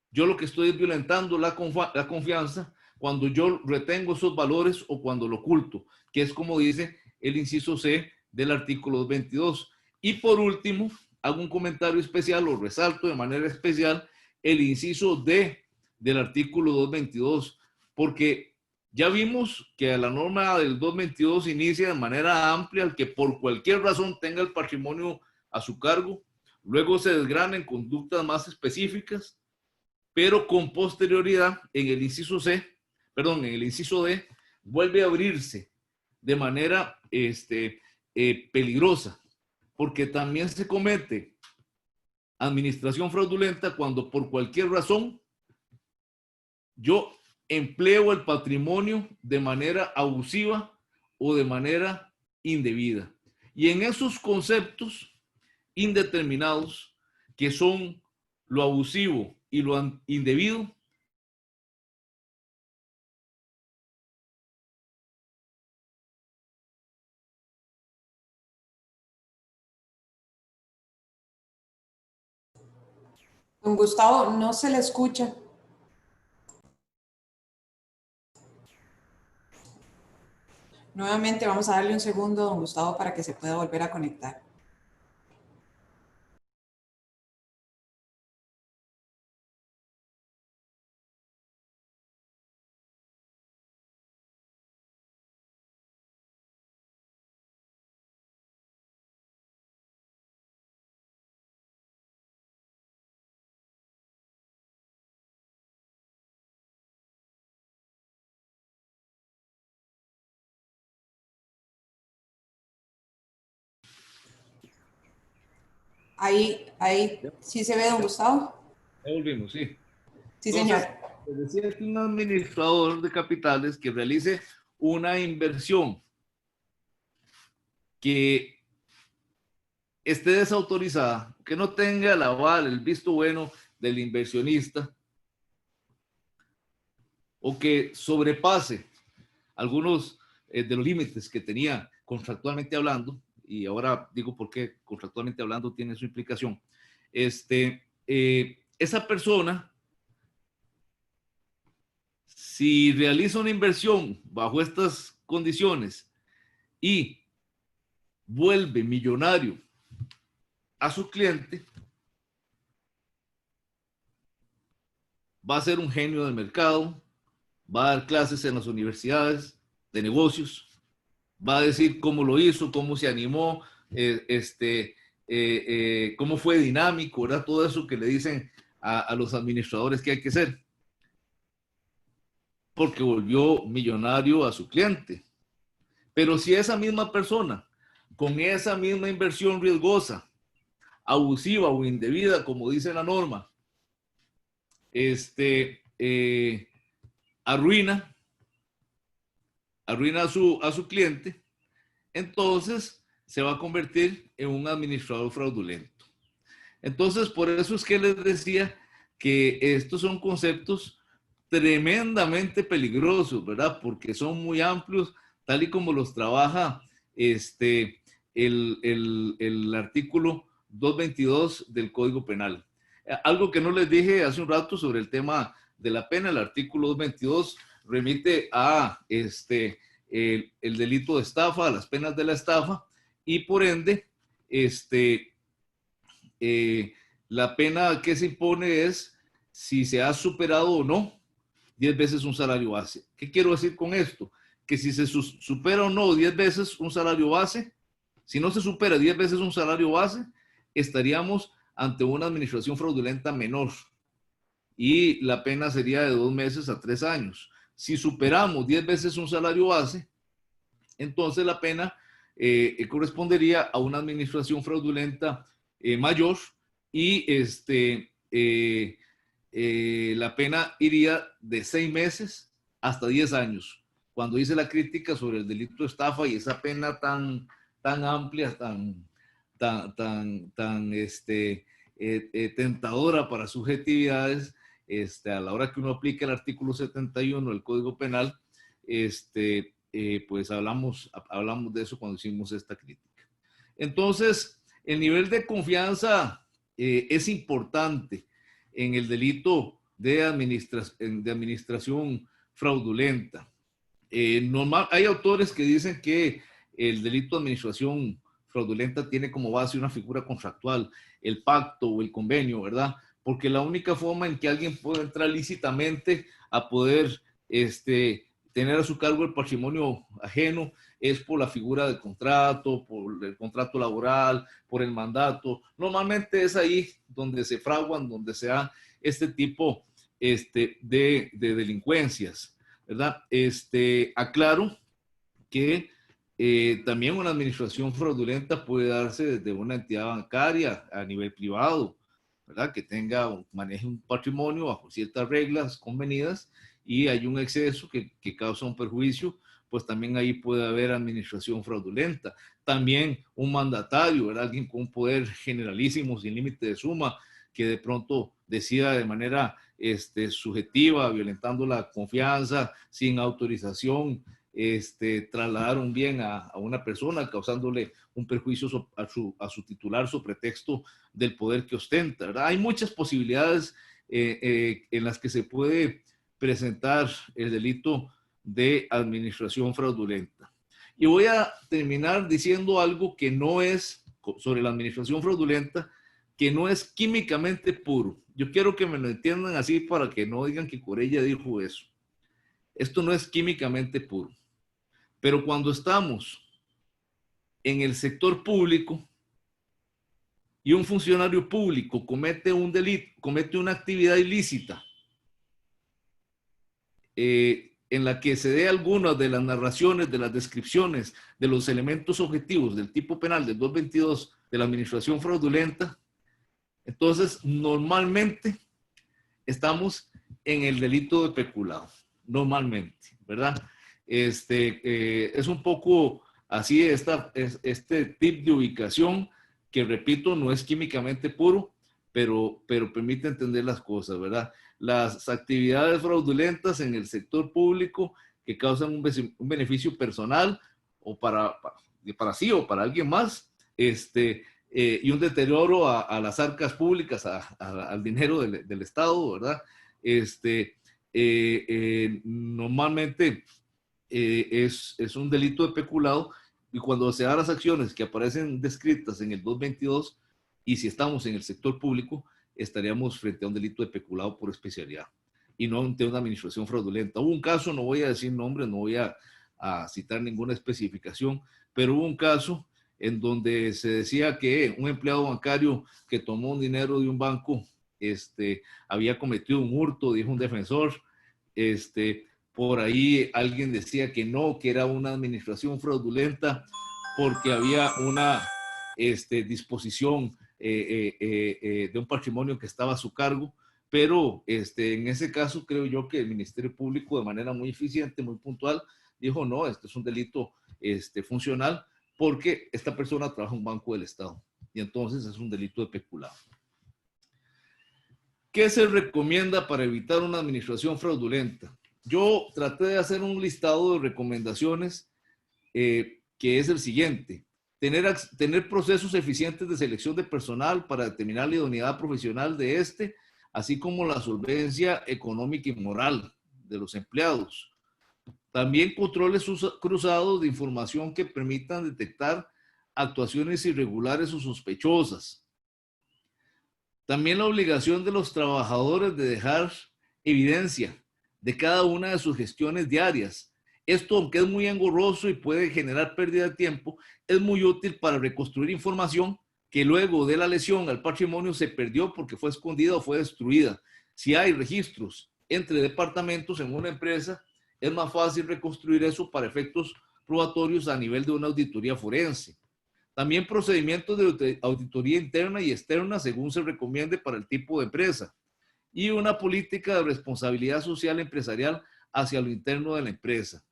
yo lo que estoy es violentando la confianza cuando yo retengo esos valores o cuando lo oculto, que es como dice el inciso C del artículo 22. Y por último, hago un comentario especial o resalto de manera especial el inciso D del artículo 222, porque ya vimos que la norma del 222 inicia de manera amplia al que por cualquier razón tenga el patrimonio a su cargo, luego se desgrana en conductas más específicas, pero con posterioridad en el inciso en el inciso D, vuelve a abrirse de manera peligrosa, porque también se comete administración fraudulenta cuando por cualquier razón yo empleo el patrimonio de manera abusiva o de manera indebida. Y en esos conceptos indeterminados, que son lo abusivo y lo indebido, Don Gustavo, no se le escucha. Nuevamente vamos a darle un segundo, don Gustavo, para que se pueda volver a conectar. Ahí sí se ve, don Gustavo. Ya volvimos, sí. Sí, Entonces, señor. les decía que un administrador de capitales que realice una inversión que esté desautorizada, que no tenga el aval, el visto bueno del inversionista, o que sobrepase algunos de los límites que tenía contractualmente hablando, y ahora digo por qué contractualmente hablando tiene su implicación, esa persona, si realiza una inversión bajo estas condiciones y vuelve millonario a su cliente, va a ser un genio del mercado, va a dar clases en las universidades de negocios, va a decir cómo lo hizo, cómo se animó, cómo fue dinámico, ¿verdad? Todo eso que le dicen a los administradores que hay que hacer, porque volvió millonario a su cliente. Pero si esa misma persona con esa misma inversión riesgosa, abusiva o indebida, como dice la norma, arruina a su cliente, entonces se va a convertir en un administrador fraudulento. Entonces, por eso es que les decía que estos son conceptos tremendamente peligrosos, ¿verdad? Porque son muy amplios, tal y como los trabaja el artículo 222 del Código Penal. Algo que no les dije hace un rato sobre el tema de la pena, el artículo 222 remite a el delito de estafa, a las penas de la estafa, y por ende, la pena que se impone es si se ha superado o no 10 veces un salario base. ¿Qué quiero decir con esto? Que si se supera o no 10 veces un salario base, si no se supera 10 veces un salario base, estaríamos ante una administración fraudulenta menor y la pena sería de 2 meses a 3 años. Si superamos 10 veces un salario base, entonces la pena correspondería a una administración fraudulenta mayor y la pena iría de 6 meses hasta 10 años. Cuando hice la crítica sobre el delito de estafa y esa pena tan amplia, tan tentadora para subjetividades, a la hora que uno aplica el artículo 71 del Código Penal, pues hablamos de eso cuando hicimos esta crítica. Entonces, el nivel de confianza es importante en el delito de administración fraudulenta. Hay autores que dicen que el delito de administración fraudulenta tiene como base una figura contractual, el pacto o el convenio, ¿verdad? Porque la única forma en que alguien puede entrar lícitamente a poder tener a su cargo el patrimonio ajeno es por la figura del contrato, por el contrato laboral, por el mandato. Normalmente es ahí donde se fraguan, donde se da este tipo de delincuencias, ¿verdad? Aclaro que también una administración fraudulenta puede darse desde una entidad bancaria a nivel privado, ¿verdad? Que maneje un patrimonio bajo ciertas reglas convenidas y hay un exceso que causa un perjuicio, pues también ahí puede haber administración fraudulenta. También un mandatario, ¿verdad? Alguien con un poder generalísimo, sin límite de suma, que de pronto decida de manera subjetiva, violentando la confianza, sin autorización, trasladar un bien a una persona, causándole un perjuicio a su titular sobre pretexto del poder que ostenta, ¿verdad? Hay muchas posibilidades en las que se puede presentar el delito de administración fraudulenta. Y voy a terminar diciendo algo que no es, sobre la administración fraudulenta, que no es químicamente puro. Yo quiero que me lo entiendan así para que no digan que Corella dijo eso. Esto no es químicamente puro. Pero cuando estamos en el sector público y un funcionario público comete un delito, comete una actividad ilícita, en la que se dé algunas de las narraciones, de las descripciones, de los elementos objetivos del tipo penal del 222 de la administración fraudulenta, entonces normalmente estamos en el delito de peculado, normalmente, ¿verdad? Es un poco así este tip de ubicación que, repito, no es químicamente puro, pero permite entender las cosas, ¿verdad? Las actividades fraudulentas en el sector público que causan un beneficio personal o para sí o para alguien más, y un deterioro a las arcas públicas, al dinero del Estado, ¿verdad? Normalmente es un delito de peculado, y cuando se dan las acciones que aparecen descritas en el 222, y si estamos en el sector público, estaríamos frente a un delito de peculado por especialidad y no ante una administración fraudulenta. Hubo un caso, no voy a decir nombres, no voy a citar ninguna especificación, pero hubo un caso en donde se decía que un empleado bancario que tomó un dinero de un banco había cometido un hurto, dijo un defensor. Por ahí alguien decía que no, que era una administración fraudulenta, porque había una disposición de un patrimonio que estaba a su cargo, pero en ese caso creo yo que el Ministerio Público de manera muy eficiente, muy puntual, dijo no, este es un delito funcional porque esta persona trabaja en un banco del Estado y entonces es un delito de peculado. ¿Qué se recomienda para evitar una administración fraudulenta? Yo traté de hacer un listado de recomendaciones que es el siguiente. Tener procesos eficientes de selección de personal para determinar la idoneidad profesional de así como la solvencia económica y moral de los empleados. También controles cruzados de información que permitan detectar actuaciones irregulares o sospechosas. También la obligación de los trabajadores de dejar evidencia de cada una de sus gestiones diarias. Esto, aunque es muy engorroso y puede generar pérdida de tiempo, es muy útil para reconstruir información que luego de la lesión al patrimonio se perdió porque fue escondida o fue destruida. Si hay registros entre departamentos en una empresa, es más fácil reconstruir eso para efectos probatorios a nivel de una auditoría forense. También procedimientos de auditoría interna y externa según se recomiende para el tipo de empresa. Y una política de responsabilidad social empresarial hacia lo interno de la empresa,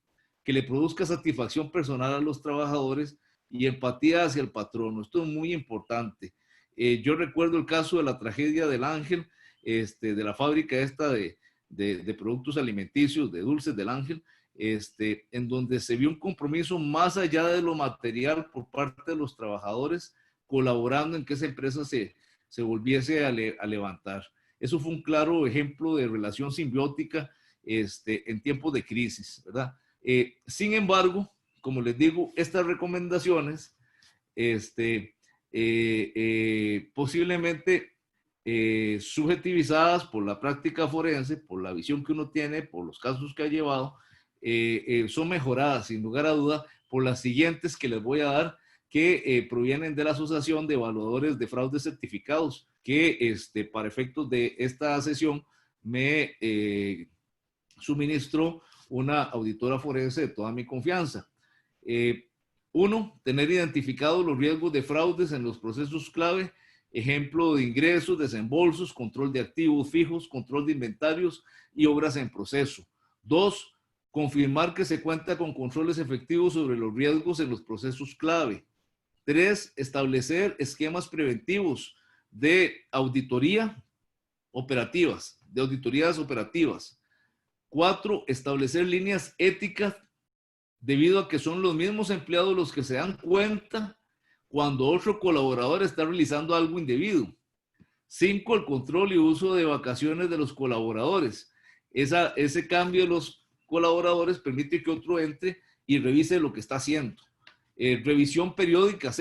que le produzca satisfacción personal a los trabajadores y empatía hacia el patrono. Esto es muy importante. Yo recuerdo el caso de la tragedia del Ángel, de la fábrica esta de productos alimenticios, de dulces del Ángel, en donde se vio un compromiso más allá de lo material por parte de los trabajadores, colaborando en que esa empresa se volviese a levantar. Eso fue un claro ejemplo de relación simbiótica en tiempos de crisis, ¿verdad? Sin embargo, como les digo, estas recomendaciones posiblemente subjetivizadas por la práctica forense, por la visión que uno tiene, por los casos que ha llevado, son mejoradas sin lugar a duda por las siguientes que les voy a dar, que provienen de la Asociación de Evaluadores de Fraudes Certificados, que para efectos de esta sesión me suministró una auditora forense de toda mi confianza. Uno, tener identificados los riesgos de fraudes en los procesos clave, ejemplo de ingresos, desembolsos, control de activos fijos, control de inventarios y obras en proceso. Dos, confirmar que se cuenta con controles efectivos sobre los riesgos en los procesos clave. Tres, establecer esquemas preventivos de auditorías operativas. Cuatro, establecer líneas éticas debido a que son los mismos empleados los que se dan cuenta cuando otro colaborador está realizando algo indebido. 5, el control y uso de vacaciones de los colaboradores. Ese cambio de los colaboradores permite que otro entre y revise lo que está haciendo. Revisión periódica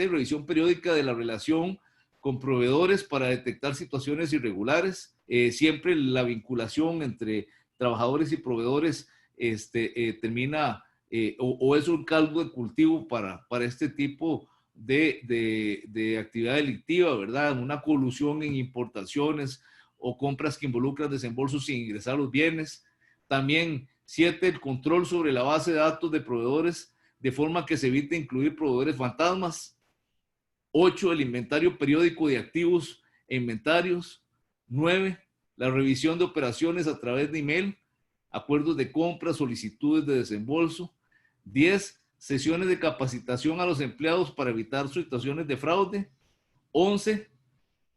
de la relación con proveedores para detectar situaciones irregulares. Siempre la vinculación entre trabajadores y proveedores termina o es un caldo de cultivo para este tipo de actividad delictiva, ¿verdad? Una colusión en importaciones o compras que involucran desembolsos sin ingresar los bienes. También 7, el control sobre la base de datos de proveedores de forma que se evite incluir proveedores fantasmas. 8, el inventario periódico de activos e inventarios. 9, la revisión de operaciones a través de email, acuerdos de compra, solicitudes de desembolso. 10, sesiones de capacitación a los empleados para evitar situaciones de fraude. 11,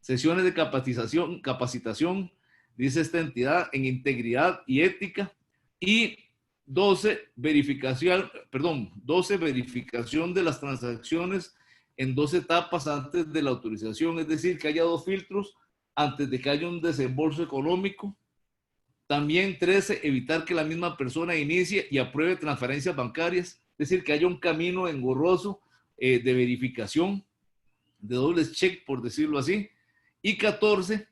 sesiones de capacitación, dice esta entidad, en integridad y ética. Y 12, verificación de las transacciones en 2 etapas antes de la autorización, es decir, que haya 2 filtros antes de que haya un desembolso económico. También 13, evitar que la misma persona inicie y apruebe transferencias bancarias, es decir, que haya un camino engorroso de verificación, de dobles check, por decirlo así. Y 14,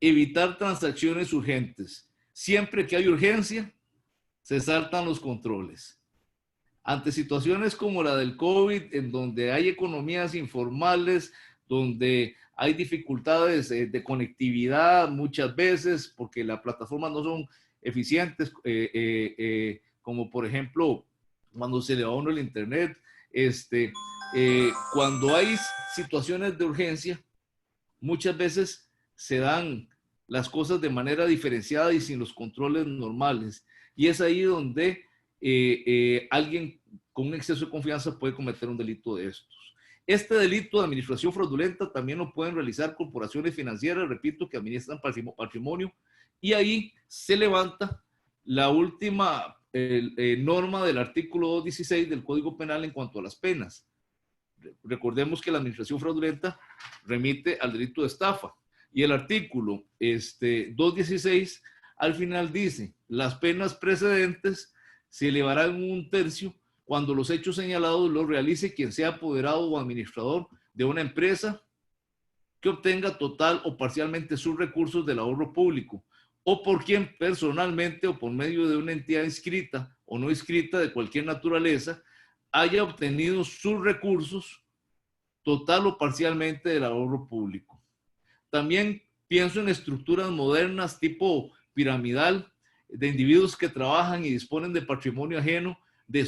evitar transacciones urgentes. Siempre que hay urgencia, se saltan los controles. Ante situaciones como la del COVID, en donde hay economías informales, donde hay dificultades de conectividad muchas veces porque las plataformas no son eficientes, como por ejemplo cuando se le va a uno el internet, Cuando hay situaciones de urgencia, muchas veces se dan las cosas de manera diferenciada y sin los controles normales. Y es ahí donde alguien con un exceso de confianza puede cometer un delito de estos. Este delito de administración fraudulenta también lo pueden realizar corporaciones financieras, repito, que administran patrimonio, y ahí se levanta la última norma del artículo 216 del Código Penal en cuanto a las penas. Recordemos que la administración fraudulenta remite al delito de estafa, y el artículo 216 al final dice: las penas precedentes se elevarán un tercio cuando los hechos señalados los realice quien sea apoderado o administrador de una empresa que obtenga total o parcialmente sus recursos del ahorro público, o por quien personalmente o por medio de una entidad inscrita o no inscrita de cualquier naturaleza haya obtenido sus recursos total o parcialmente del ahorro público. También pienso en estructuras modernas tipo piramidal, de individuos que trabajan y disponen de patrimonio ajeno, de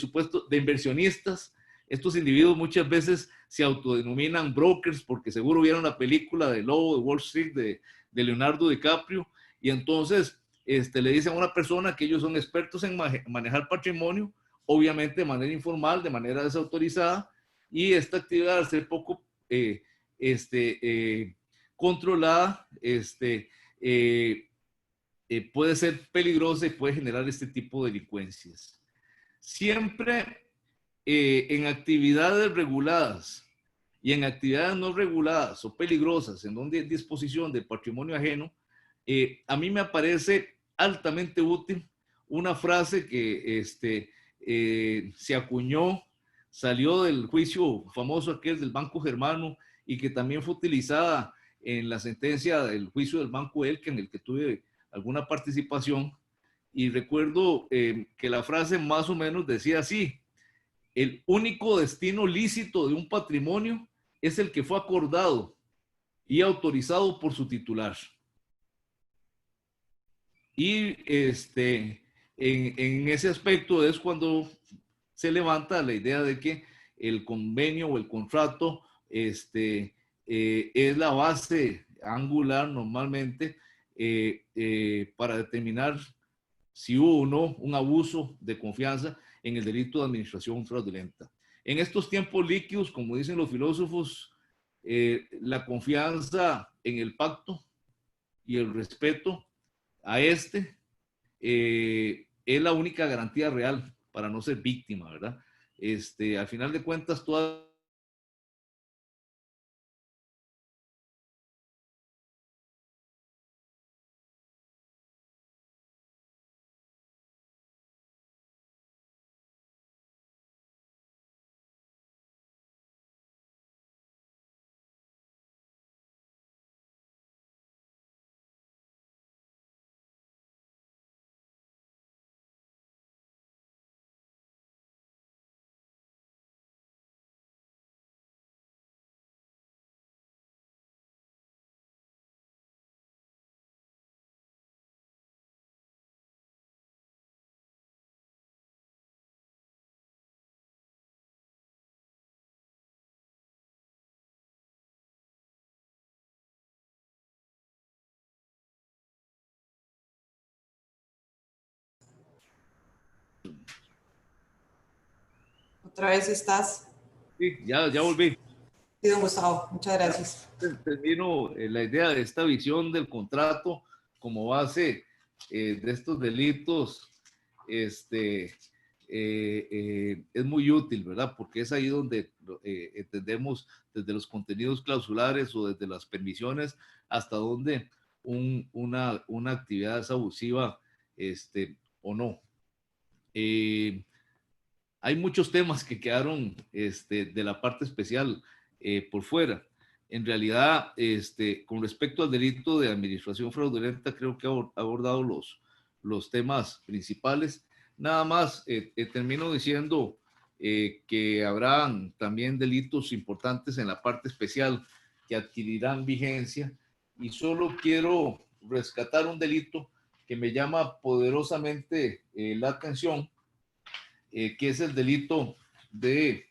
inversionistas. Estos individuos muchas veces se autodenominan brokers porque seguro vieron la película de Lobo de Wall Street de Leonardo DiCaprio, y entonces le dicen a una persona que ellos son expertos en manejar patrimonio, obviamente de manera informal, de manera desautorizada, y esta actividad, al ser poco controlada, puede ser peligrosa y puede generar este tipo de delincuencias. Siempre en actividades reguladas y en actividades no reguladas o peligrosas, en donde hay disposición de patrimonio ajeno, a mí me parece altamente útil una frase que se acuñó, salió del juicio famoso aquel del Banco Germano, y que también fue utilizada en la sentencia del juicio del Banco Elke, en el que tuve alguna participación. Y recuerdo que la frase más o menos decía así: el único destino lícito de un patrimonio es el que fue acordado y autorizado por su titular. Y en ese aspecto es cuando se levanta la idea de que el convenio o el contrato es la base angular normalmente para determinar si hubo o no un abuso de confianza en el delito de administración fraudulenta. En estos tiempos líquidos, como dicen los filósofos, la confianza en el pacto y el respeto a es la única garantía real para no ser víctima, ¿verdad? Al final de cuentas, todas Otra vez estás. sí, ya volví. Sí, don Gustavo, muchas gracias. Termino la idea de esta visión del contrato como base de estos delitos. Es muy útil, ¿verdad? Porque es ahí donde entendemos desde los contenidos clausulares o desde las permisiones hasta donde una actividad es abusiva o no. Hay muchos temas que quedaron de la parte especial por fuera. En realidad, con respecto al delito de administración fraudulenta, creo que ha abordado los temas principales. Nada más, termino diciendo que habrán también delitos importantes en la parte especial que adquirirán vigencia, y solo quiero rescatar un delito que me llama poderosamente la atención, que es el delito de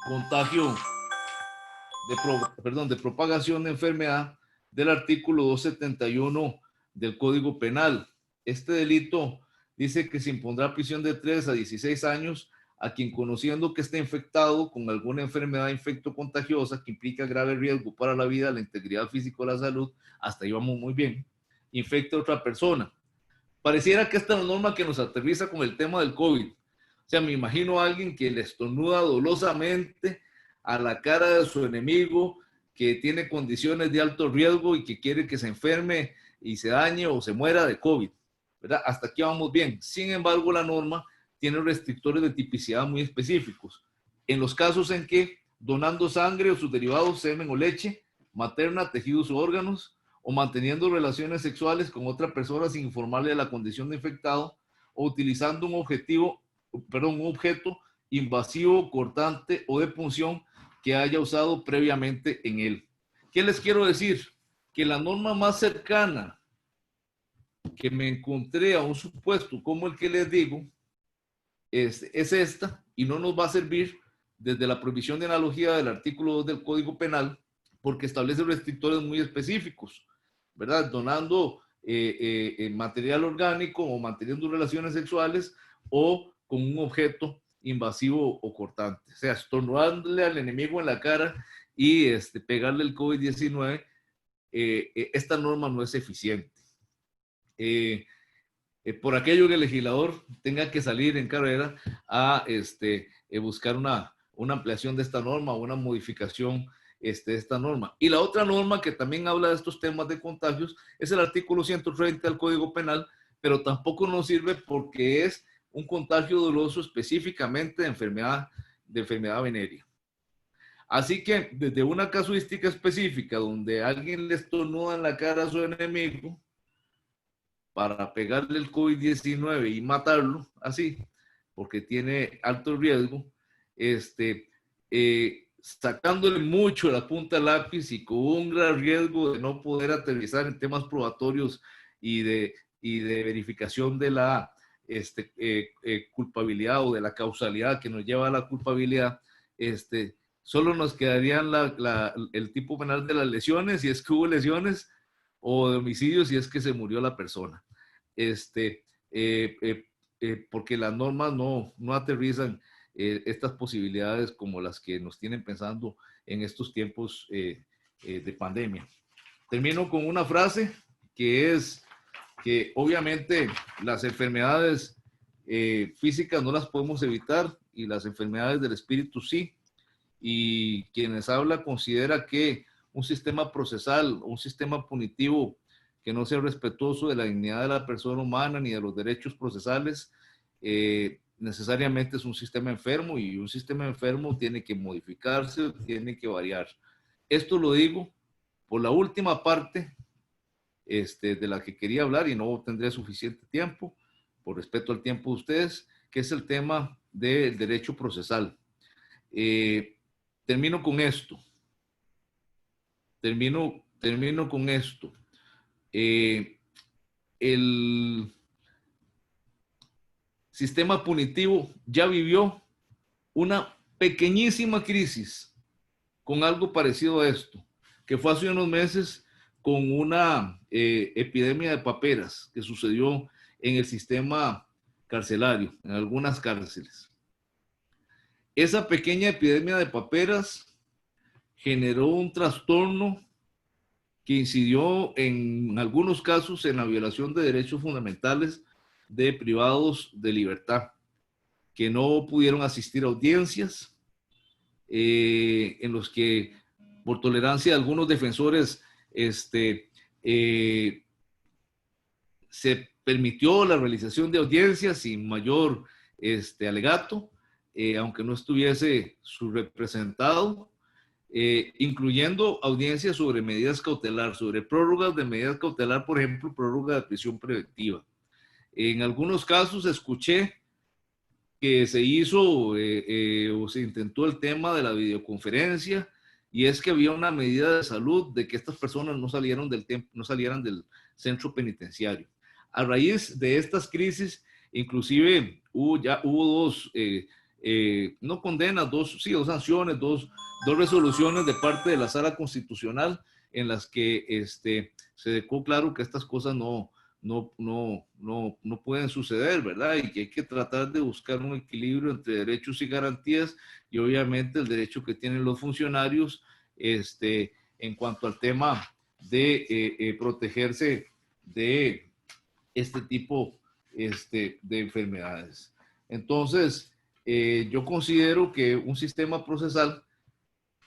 contagio, de propagación de enfermedad del artículo 271 del Código Penal. Este delito dice que se impondrá prisión de 3 a 16 años a quien, conociendo que está infectado con alguna enfermedad infectocontagiosa que implica grave riesgo para la vida, la integridad física o la salud, hasta ahí vamos muy bien, infecta a otra persona. Pareciera que esta es la norma que nos aterriza con el tema del COVID. O sea, me imagino a alguien que le estornuda dolosamente a la cara de su enemigo, que tiene condiciones de alto riesgo y que quiere que se enferme y se dañe o se muera de COVID, ¿verdad? Hasta aquí vamos bien. Sin embargo, la norma tiene restrictores de tipicidad muy específicos. En los casos en que donando sangre o sus derivados, semen o leche materna, tejidos o órganos, o manteniendo relaciones sexuales con otra persona sin informarle de la condición de infectado, o utilizando un objeto invasivo, cortante o de punción que haya usado previamente en él. ¿Qué les quiero decir? Que la norma más cercana que me encontré a un supuesto como el que les digo es esta, y no nos va a servir desde la prohibición de analogía del artículo 2 del Código Penal, porque establece restrictores muy específicos, ¿verdad? Donando material orgánico o manteniendo relaciones sexuales o con un objeto invasivo o cortante. O sea, estornudándole al enemigo en la cara y pegarle el COVID-19, esta norma no es eficiente. Por aquello que el legislador tenga que salir en carrera a buscar una ampliación de esta norma o una modificación de esta norma. Y la otra norma que también habla de estos temas de contagios es el artículo 130 del Código Penal, pero tampoco nos sirve porque es un contagio doloso específicamente de enfermedad venérea. Así que desde una casuística específica donde alguien le estornuda en la cara a su enemigo para pegarle el COVID-19 y matarlo, así, porque tiene alto riesgo, sacándole mucho la punta al lápiz y con un gran riesgo de no poder aterrizar en temas probatorios y de verificación de la culpabilidad o de la causalidad que nos lleva a la culpabilidad, solo nos quedarían el tipo penal de las lesiones, si es que hubo lesiones, o de homicidio, si es que se murió la persona. Porque las normas no aterrizan estas posibilidades como las que nos tienen pensando en estos tiempos de pandemia. Termino con una frase que es que obviamente las enfermedades físicas no las podemos evitar y las enfermedades del espíritu sí, y quienes habla considera que un sistema procesal, un sistema punitivo que no sea respetuoso de la dignidad de la persona humana ni de los derechos procesales, necesariamente es un sistema enfermo, y un sistema enfermo tiene que modificarse, tiene que variar. Esto lo digo por la última parte de la que quería hablar, y no tendré suficiente tiempo, por respeto al tiempo de ustedes, que es el tema del derecho procesal. Termino con esto. Termino con esto. El sistema punitivo ya vivió una pequeñísima crisis con algo parecido a esto, que fue hace unos meses con una epidemia de paperas que sucedió en el sistema carcelario, en algunas cárceles. Esa pequeña epidemia de paperas generó un trastorno que incidió en algunos casos en la violación de derechos fundamentales de privados de libertad, que no pudieron asistir a audiencias, en los que por tolerancia de algunos defensores se permitió la realización de audiencias sin mayor alegato, aunque no estuviese subrepresentado, incluyendo audiencias sobre medidas cautelar, sobre prórrogas de medidas cautelar, por ejemplo, prórroga de prisión preventiva. En algunos casos escuché que se hizo o se intentó el tema de la videoconferencia, y es que había una medida de salud de que estas personas no salieran del centro penitenciario. A raíz de estas crisis, inclusive hubo dos no condenas, dos sanciones, dos resoluciones de parte de la Sala Constitucional en las que se dejó claro que estas cosas no pueden suceder, ¿verdad? Y que hay que tratar de buscar un equilibrio entre derechos y garantías y obviamente el derecho que tienen los funcionarios en cuanto al tema de protegerse de este tipo de enfermedades. Entonces, yo considero que un sistema procesal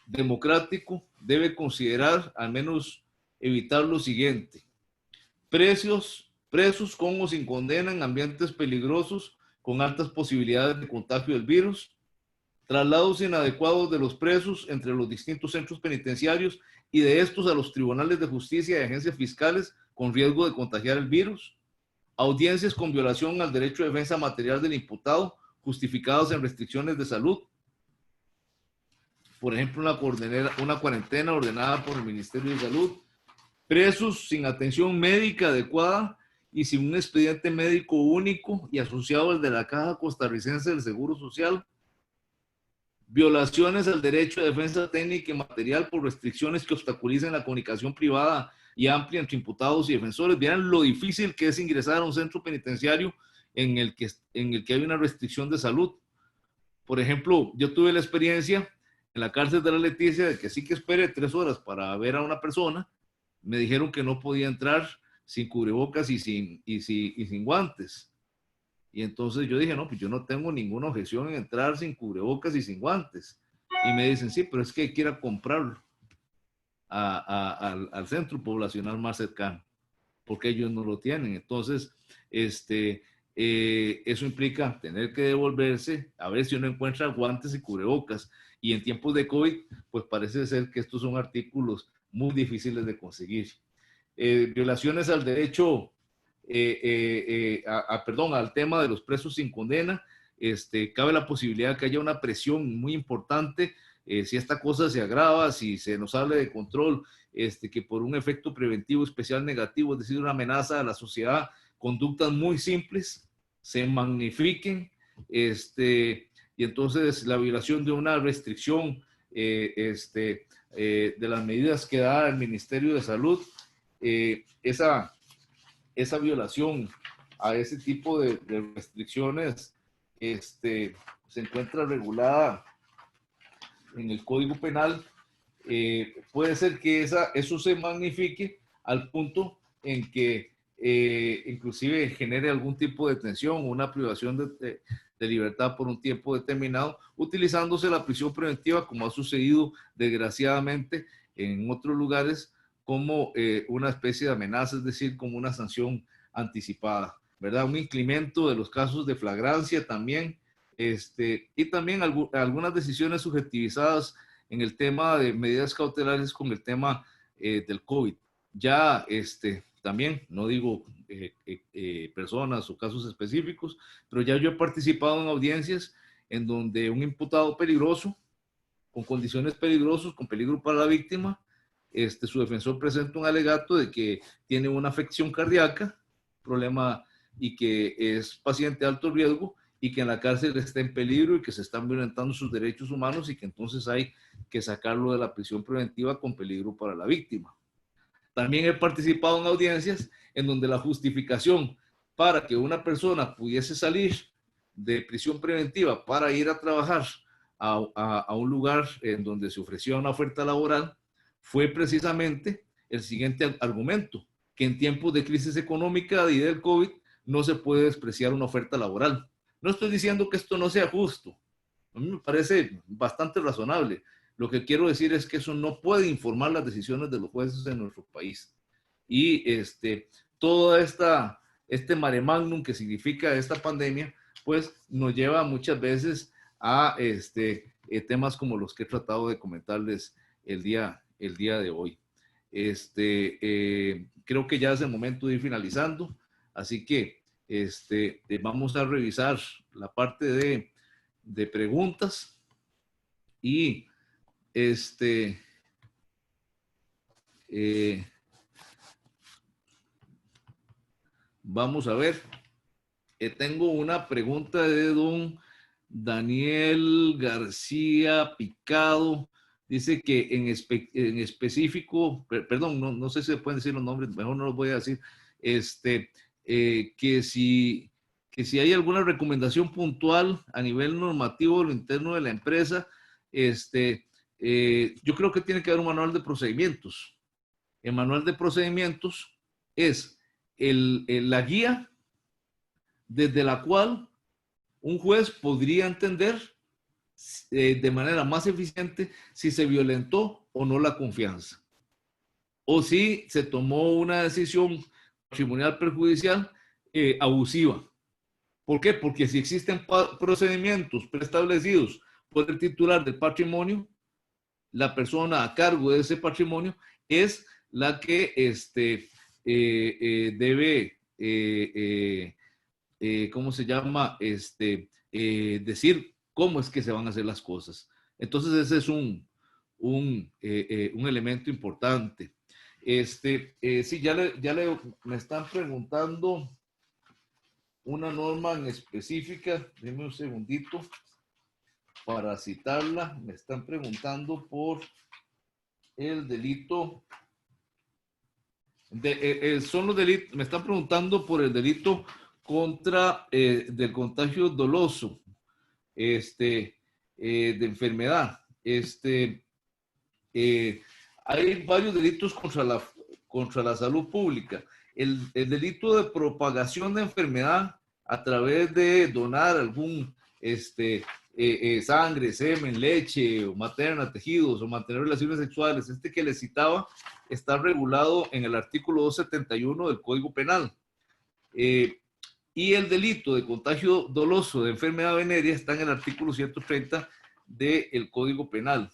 democrático debe considerar, al menos evitar lo siguiente: presos con o sin condena en ambientes peligrosos con altas posibilidades de contagio del virus, traslados inadecuados de los presos entre los distintos centros penitenciarios y de estos a los tribunales de justicia y agencias fiscales con riesgo de contagiar el virus, audiencias con violación al derecho de defensa material del imputado justificados en restricciones de salud, por ejemplo, una cuarentena ordenada por el Ministerio de Salud, presos sin atención médica adecuada y sin un expediente médico único y asociado al de la Caja Costarricense del Seguro Social, violaciones al derecho de defensa técnica y material por restricciones que obstaculicen la comunicación privada y amplia entre imputados y defensores. Vean lo difícil que es ingresar a un centro penitenciario en el que hay una restricción de salud. Por ejemplo, yo tuve la experiencia en la cárcel de la Leticia de que sí que espere 3 horas para ver a una persona. Me dijeron que no podía entrar sin cubrebocas y sin guantes. Y entonces yo dije, no, pues yo no tengo ninguna objeción en entrar sin cubrebocas y sin guantes. Y me dicen, sí, pero es que hay que ir a comprarlo al centro poblacional más cercano, porque ellos no lo tienen. Entonces, eso implica tener que devolverse a ver si uno encuentra guantes y cubrebocas. Y en tiempos de COVID, pues parece ser que estos son artículos muy difíciles de conseguir. Violaciones al derecho, al tema de los presos sin condena. Cabe la posibilidad de que haya una presión muy importante si esta cosa se agrava, si se nos sale de control, que por un efecto preventivo especial negativo, es decir, una amenaza a la sociedad, conductas muy simples se magnifiquen, y entonces la violación de una restricción de las medidas que da el Ministerio de Salud, esa violación a ese tipo de restricciones se encuentra regulada en el Código Penal. Puede ser que eso se magnifique al punto en que inclusive genere algún tipo de detención o una privación de libertad por un tiempo determinado, utilizándose la prisión preventiva, como ha sucedido desgraciadamente en otros lugares, como una especie de amenaza, es decir, como una sanción anticipada, ¿verdad? Un incremento de los casos de flagrancia también, y también algunas decisiones subjetivizadas en el tema de medidas cautelares con el tema del COVID. Ya también, no digo personas o casos específicos, pero ya yo he participado en audiencias en donde un imputado peligroso, con condiciones peligrosas, con peligro para la víctima, su defensor presenta un alegato de que tiene una afección cardíaca, problema, y que es paciente de alto riesgo, y que en la cárcel está en peligro y que se están violentando sus derechos humanos y que entonces hay que sacarlo de la prisión preventiva con peligro para la víctima. También he participado en audiencias en donde la justificación para que una persona pudiese salir de prisión preventiva para ir a trabajar a un lugar en donde se ofrecía una oferta laboral fue precisamente el siguiente argumento: que en tiempos de crisis económica y del COVID no se puede despreciar una oferta laboral. No estoy diciendo que esto no sea justo, a mí me parece bastante razonable. Lo que quiero decir es que eso no puede informar las decisiones de los jueces en nuestro país. Y todo este mare magnum que significa esta pandemia, pues nos lleva muchas veces a temas como los que he tratado de comentarles el día de hoy. Creo que ya es el momento de ir finalizando, así que vamos a revisar la parte de preguntas y vamos a ver. Tengo una pregunta de don Daniel García Picado dice que en específico, perdón, no sé si se pueden decir los nombres, mejor no los voy a decir, que si hay alguna recomendación puntual a nivel normativo de lo interno de la empresa, yo creo que tiene que haber un manual de procedimientos. El manual de procedimientos es la guía desde la cual un juez podría entender de manera más eficiente si se violentó o no la confianza, o si se tomó una decisión patrimonial perjudicial abusiva. ¿Por qué? Porque si existen procedimientos preestablecidos por el titular del patrimonio, la persona a cargo de ese patrimonio es la que debe, ¿cómo se llama? Decir cómo es que se van a hacer las cosas. Entonces ese es un elemento importante. Sí, me están preguntando una norma en específica. Denme un segundito para citarla. Me están preguntando por el delito. Son los delitos, me están preguntando por el delito contra del contagio doloso, de enfermedad. Hay varios delitos contra la salud pública. El delito de propagación de enfermedad a través de donar algún sangre, semen, leche o materna, tejidos o mantener relaciones sexuales, que les citaba, está regulado en el artículo 271 del Código Penal. Y el delito de contagio doloso de enfermedad venérea está en el artículo 130 del Código Penal.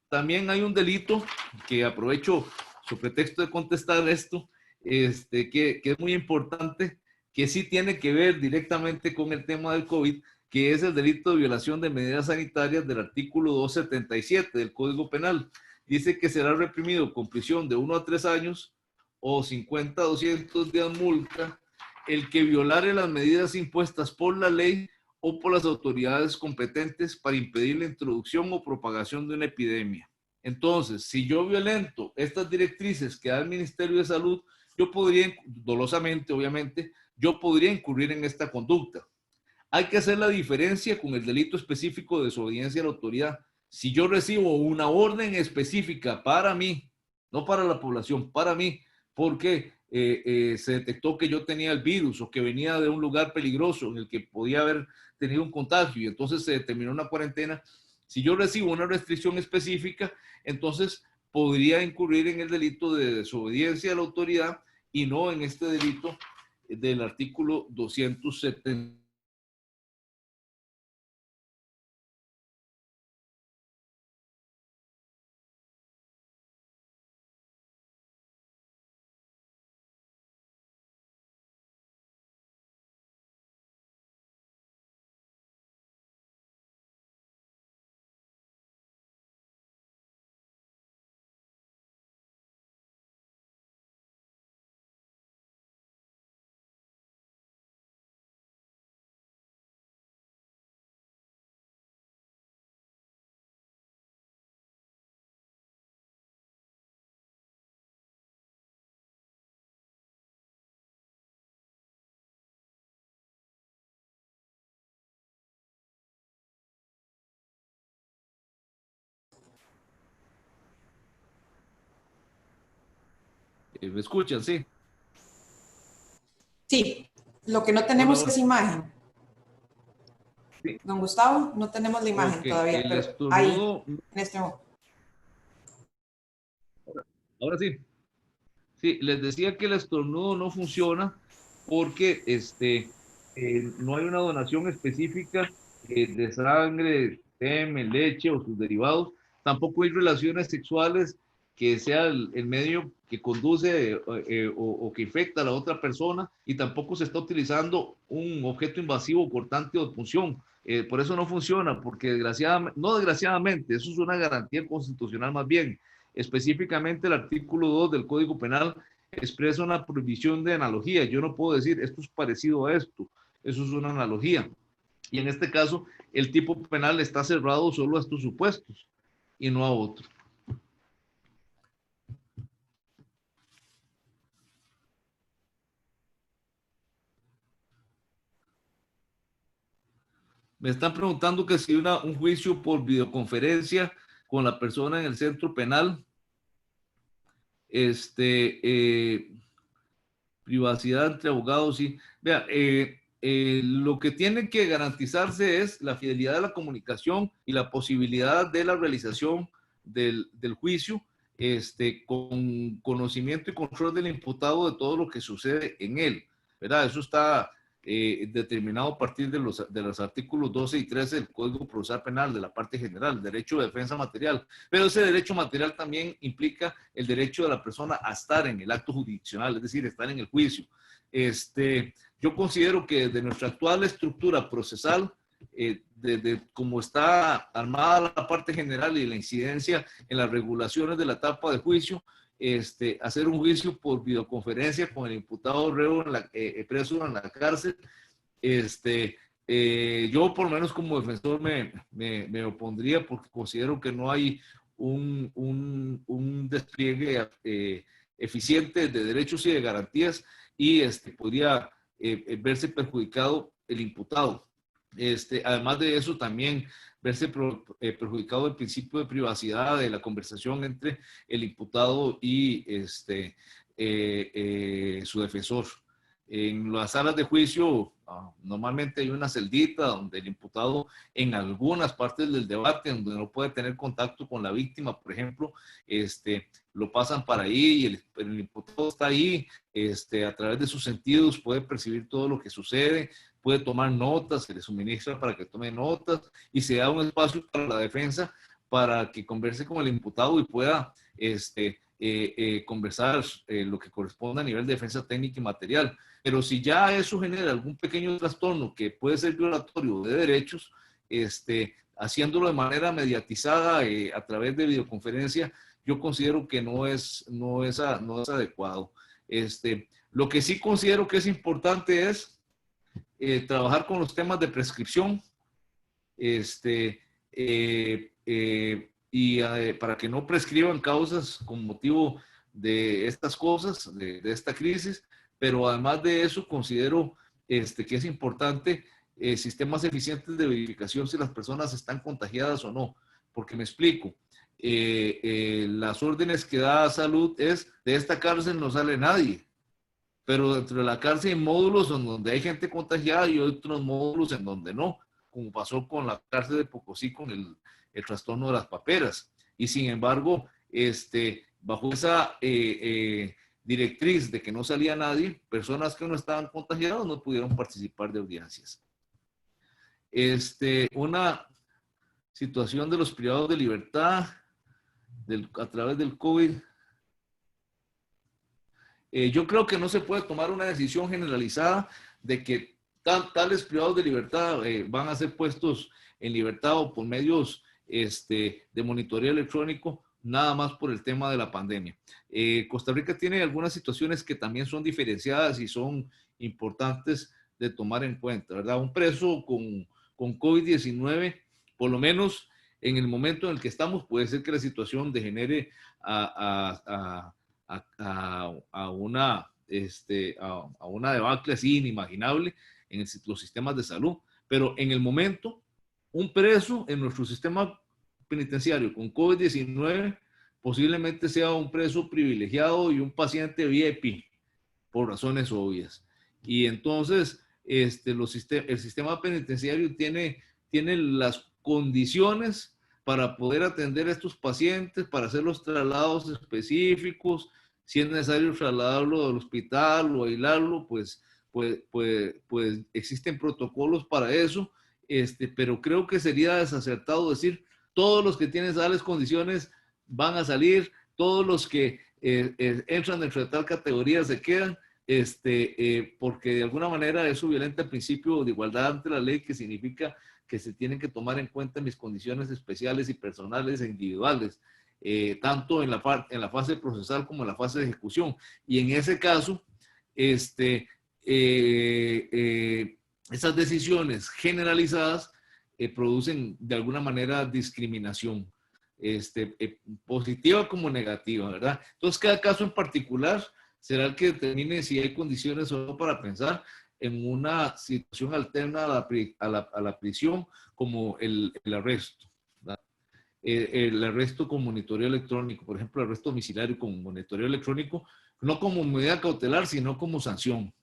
También hay un delito que aprovecho su pretexto de contestar esto, que es muy importante, que sí tiene que ver directamente con el tema del COVID, que es el delito de violación de medidas sanitarias del artículo 277 del Código Penal. Dice que será reprimido con prisión de 1 a 3 años o 50 a 200 días multa el que violare las medidas impuestas por la ley o por las autoridades competentes para impedir la introducción o propagación de una epidemia. Entonces, si yo violento estas directrices que da el Ministerio de Salud, yo podría, dolosamente, obviamente, yo podría incurrir en esta conducta. Hay que hacer la diferencia con el delito específico de desobediencia a la autoridad. Si yo recibo una orden específica para mí, no para la población, para mí, porque se detectó que yo tenía el virus o que venía de un lugar peligroso en el que podía haber tenido un contagio y entonces se determinó una cuarentena. Si yo recibo una restricción específica, entonces podría incurrir en el delito de desobediencia a la autoridad y no en este delito del artículo 270. ¿Me escuchan? Sí. Sí, lo que no tenemos es imagen. Sí. Don Gustavo, no tenemos la imagen todavía, el pero estornudo, ahí, en este momento. Ahora sí. Sí, les decía que el estornudo no funciona porque no hay una donación específica de sangre, semen, leche o sus derivados. Tampoco hay relaciones sexuales que sea el medio que conduce o que infecta a la otra persona, y tampoco se está utilizando un objeto invasivo, cortante o de punción. Por eso no funciona, porque desgraciadamente, eso es una garantía constitucional más bien. Específicamente el artículo 2 del Código Penal expresa una prohibición de analogía. Yo no puedo decir esto es parecido a esto, eso es una analogía. Y en este caso, el tipo penal está cerrado solo a estos supuestos y no a otros. Me están preguntando que si un juicio por videoconferencia con la persona en el centro penal, privacidad entre abogados, sí. Vea, lo que tiene que garantizarse es la fidelidad de la comunicación y la posibilidad de la realización del juicio, con conocimiento y control del imputado de todo lo que sucede en él, ¿verdad? Eso está determinado a partir de los artículos 12 y 13 del Código Procesal Penal, de la parte general, derecho de defensa material. Pero ese derecho material también implica el derecho de la persona a estar en el acto jurisdiccional, es decir, estar en el juicio. Yo considero que de nuestra actual estructura procesal, de cómo está armada la parte general y la incidencia en las regulaciones de la etapa de juicio, hacer un juicio por videoconferencia con el imputado reo preso en la cárcel, yo por lo menos como defensor me opondría, porque considero que no hay un despliegue eficiente de derechos y de garantías, y podría verse perjudicado el imputado. Además de eso, también verse perjudicado el principio de privacidad de la conversación entre el imputado y su defensor. En las salas de juicio, normalmente hay una celdita donde el imputado, en algunas partes del debate, donde no puede tener contacto con la víctima, por ejemplo, lo pasan para ahí, y el imputado está ahí, a través de sus sentidos puede percibir todo lo que sucede, puede tomar notas, se le suministra para que tome notas, y se da un espacio para la defensa para que converse con el imputado y pueda conversar lo que corresponda a nivel de defensa técnica y material. Pero si ya eso genera algún pequeño trastorno que puede ser violatorio de derechos, haciéndolo de manera mediatizada a través de videoconferencia, yo considero que no es adecuado. Lo que sí considero que es importante es trabajar con los temas de prescripción, para que no prescriban causas con motivo de estas cosas, de esta crisis. Pero además de eso, considero que es importante sistemas eficientes de verificación si las personas están contagiadas o no. Porque me explico, las órdenes que da salud es: de esta cárcel no sale nadie. Pero dentro de la cárcel hay módulos en donde hay gente contagiada y otros módulos en donde no, como pasó con la cárcel de Pocosí con el trastorno de las paperas. Y sin embargo, bajo esa directriz de que no salía nadie, personas que no estaban contagiadas no pudieron participar de audiencias. Una situación de los privados de libertad a través del COVID. Yo creo que no se puede tomar una decisión generalizada de que tales privados de libertad van a ser puestos en libertad o por medios de monitoreo electrónico, nada más por el tema de la pandemia. Costa Rica tiene algunas situaciones que también son diferenciadas y son importantes de tomar en cuenta, ¿verdad? Un preso con COVID-19, por lo menos en el momento en el que estamos, puede ser que la situación degenere a una debacle así inimaginable en los sistemas de salud. Pero en el momento, un preso en nuestro sistema penitenciario con COVID-19 posiblemente sea un preso privilegiado y un paciente VIP, por razones obvias. Y entonces el sistema penitenciario tiene las condiciones para poder atender a estos pacientes, para hacer los traslados específicos. Si es necesario trasladarlo al hospital o aislarlo, pues existen protocolos para eso, pero creo que sería desacertado decir: todos los que tienen tales condiciones van a salir, todos los que entran dentro de tal categoría se quedan, porque de alguna manera eso violenta el principio de igualdad ante la ley, que significa que se tienen que tomar en cuenta mis condiciones especiales y personales e individuales, tanto en la fase procesal como en la fase de ejecución. Y en ese caso, esas decisiones generalizadas producen de alguna manera discriminación, positiva como negativa, ¿verdad? Entonces, cada caso en particular será el que determine si hay condiciones o no para pensar en una situación alterna a la prisión, como el arresto, ¿verdad? El arresto con monitoreo electrónico, por ejemplo, el arresto domiciliario con monitoreo electrónico, no como medida cautelar, sino como sanción.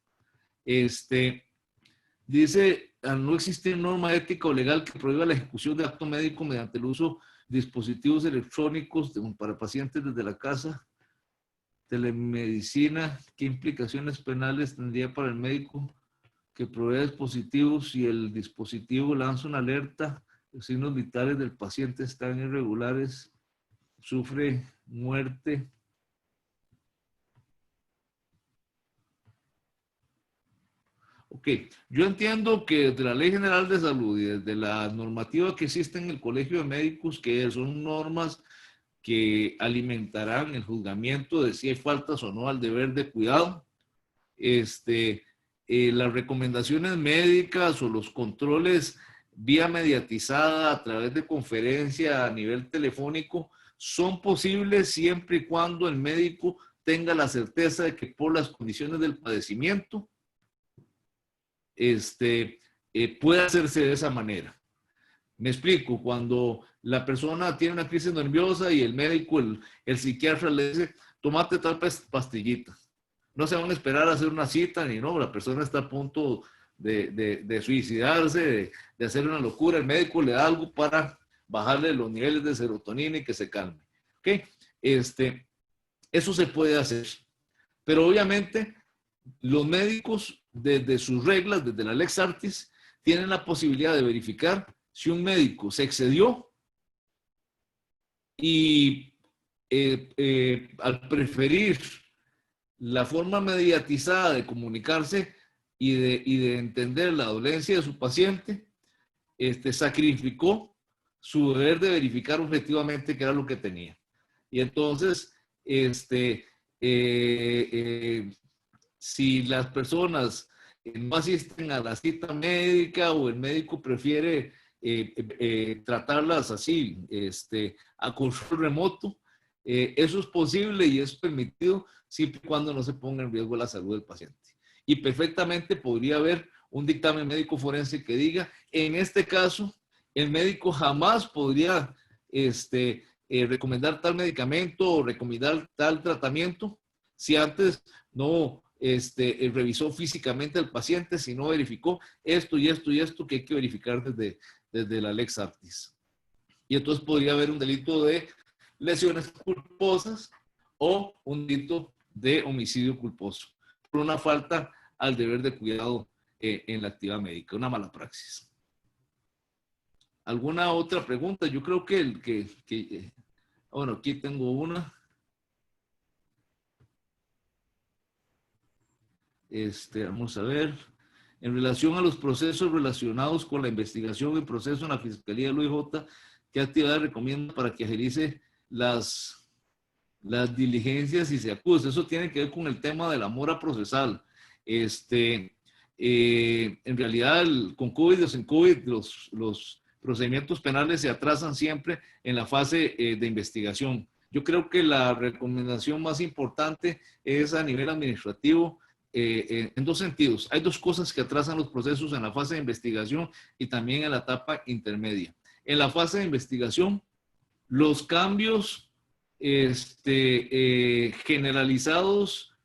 Dice, al no existir norma ética o legal que prohíba la ejecución de acto médico mediante el uso de dispositivos electrónicos para pacientes desde la casa, telemedicina, ¿qué implicaciones penales tendría para el médico que provee dispositivos si el dispositivo lanza una alerta, los signos vitales del paciente están irregulares, sufre muerte? Ok, yo entiendo que desde la Ley General de Salud y desde la normativa que existe en el Colegio de Médicos, que son normas que alimentarán el juzgamiento de si hay faltas o no al deber de cuidado, las recomendaciones médicas o los controles vía mediatizada a través de conferencia a nivel telefónico son posibles siempre y cuando el médico tenga la certeza de que por las condiciones del padecimiento puede hacerse de esa manera. Me explico, cuando la persona tiene una crisis nerviosa y el médico, el psiquiatra le dice, tomate tal pastillita. No se van a esperar a hacer una cita, ni no, la persona está a punto de suicidarse, de hacer una locura, el médico le da algo para bajarle los niveles de serotonina y que se calme. ¿Ok? Eso se puede hacer, pero obviamente los médicos, desde sus reglas, desde la Lex Artis, tienen la posibilidad de verificar si un médico se excedió y al preferir la forma mediatizada de comunicarse y de entender la dolencia de su paciente, sacrificó su deber de verificar objetivamente qué era lo que tenía. Y entonces, si las personas no asisten a la cita médica o el médico prefiere tratarlas así, a control remoto, eso es posible y es permitido siempre y cuando no se ponga en riesgo la salud del paciente. Y perfectamente podría haber un dictamen médico forense que diga, en este caso, el médico jamás podría recomendar tal medicamento o recomendar tal tratamiento si antes no revisó físicamente al paciente, si no verificó esto y esto y esto que hay que verificar desde la Lex Artis. Y entonces podría haber un delito de lesiones culposas o un delito de homicidio culposo por una falta al deber de cuidado en la actividad médica, una mala praxis. ¿Alguna otra pregunta? Yo creo que bueno, aquí tengo una. Vamos a ver. En relación a los procesos relacionados con la investigación y proceso en la Fiscalía del OIJ, ¿qué actividades recomienda para que agilice las diligencias y se acuse? Eso tiene que ver con el tema de la mora procesal. En realidad, con COVID o sin COVID, los procedimientos penales se atrasan siempre en la fase de investigación. Yo creo que la recomendación más importante es a nivel administrativo, en dos sentidos. Hay dos cosas que atrasan los procesos en la fase de investigación y también en la etapa intermedia. En la fase de investigación, los cambios generalizados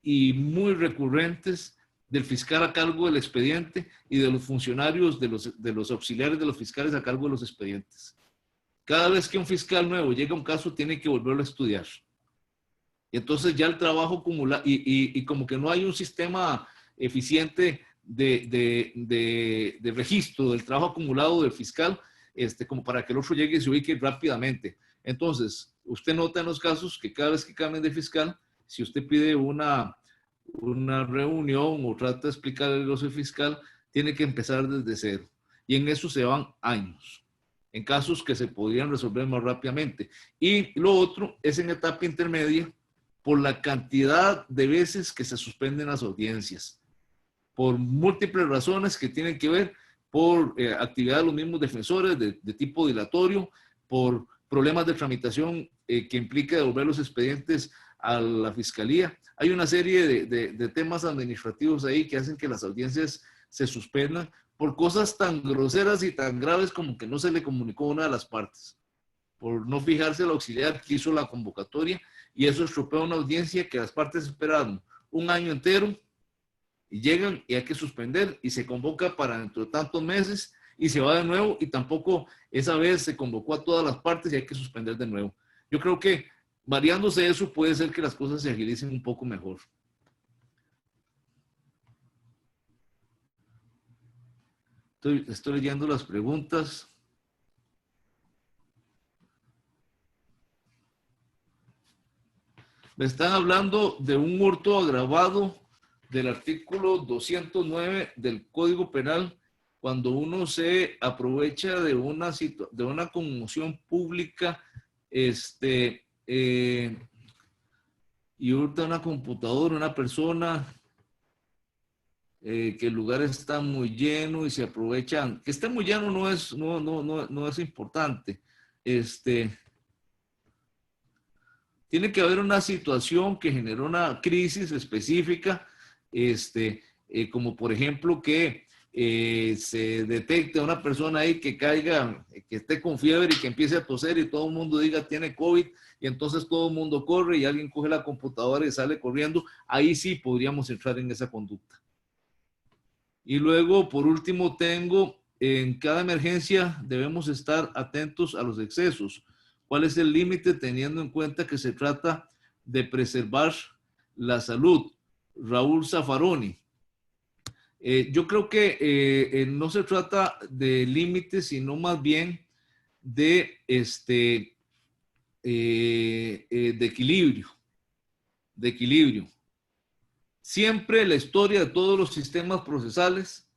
y muy recurrentes del fiscal a cargo del expediente y de los funcionarios, de los auxiliares de los fiscales a cargo de los expedientes. Cada vez que un fiscal nuevo llega a un caso, tiene que volverlo a estudiar. Y entonces ya el trabajo acumula, y como que no hay un sistema eficiente de registro del trabajo acumulado del fiscal, como para que el otro llegue y se ubique rápidamente. Entonces, usted nota en los casos que cada vez que cambien de fiscal, si usted pide una reunión o trata de explicar el negocio fiscal, tiene que empezar desde cero. Y en eso se van años, en casos que se podrían resolver más rápidamente. Y lo otro es en etapa intermedia, por la cantidad de veces que se suspenden las audiencias. por múltiples razones que tienen que ver por actividad de los mismos defensores de tipo dilatorio, por problemas de tramitación que implica devolver los expedientes a la fiscalía. Hay una serie de temas administrativos ahí que hacen que las audiencias se suspendan por cosas tan groseras y tan graves como que no se le comunicó a una de las partes, por no fijarse el auxiliar que hizo la convocatoria, y eso estropea una audiencia que las partes esperaron un año entero y llegan y hay que suspender y se convoca para dentro de tantos meses y se va de nuevo y tampoco esa vez se convocó a todas las partes y hay que suspender de nuevo. Yo creo que variándose eso puede ser que las cosas se agilicen un poco mejor. Estoy leyendo las preguntas. Me están hablando de un hurto agravado del artículo 209 del Código Penal cuando uno se aprovecha de una conmoción pública y hurta una computadora, una persona, que el lugar está muy lleno y se aprovechan. Que esté muy lleno no es importante. Tiene que haber una situación que generó una crisis específica, como por ejemplo que se detecte a una persona ahí que caiga, que esté con fiebre y que empiece a toser y todo el mundo diga tiene COVID y entonces todo el mundo corre y alguien coge la computadora y sale corriendo. Ahí sí podríamos entrar en esa conducta. Y luego, por último, en cada emergencia debemos estar atentos a los excesos. ¿Cuál es el límite teniendo en cuenta que se trata de preservar la salud? Raúl Zaffaroni. Yo creo que no se trata de límites, sino más bien de equilibrio. De equilibrio. Siempre la historia de todos los sistemas procesales,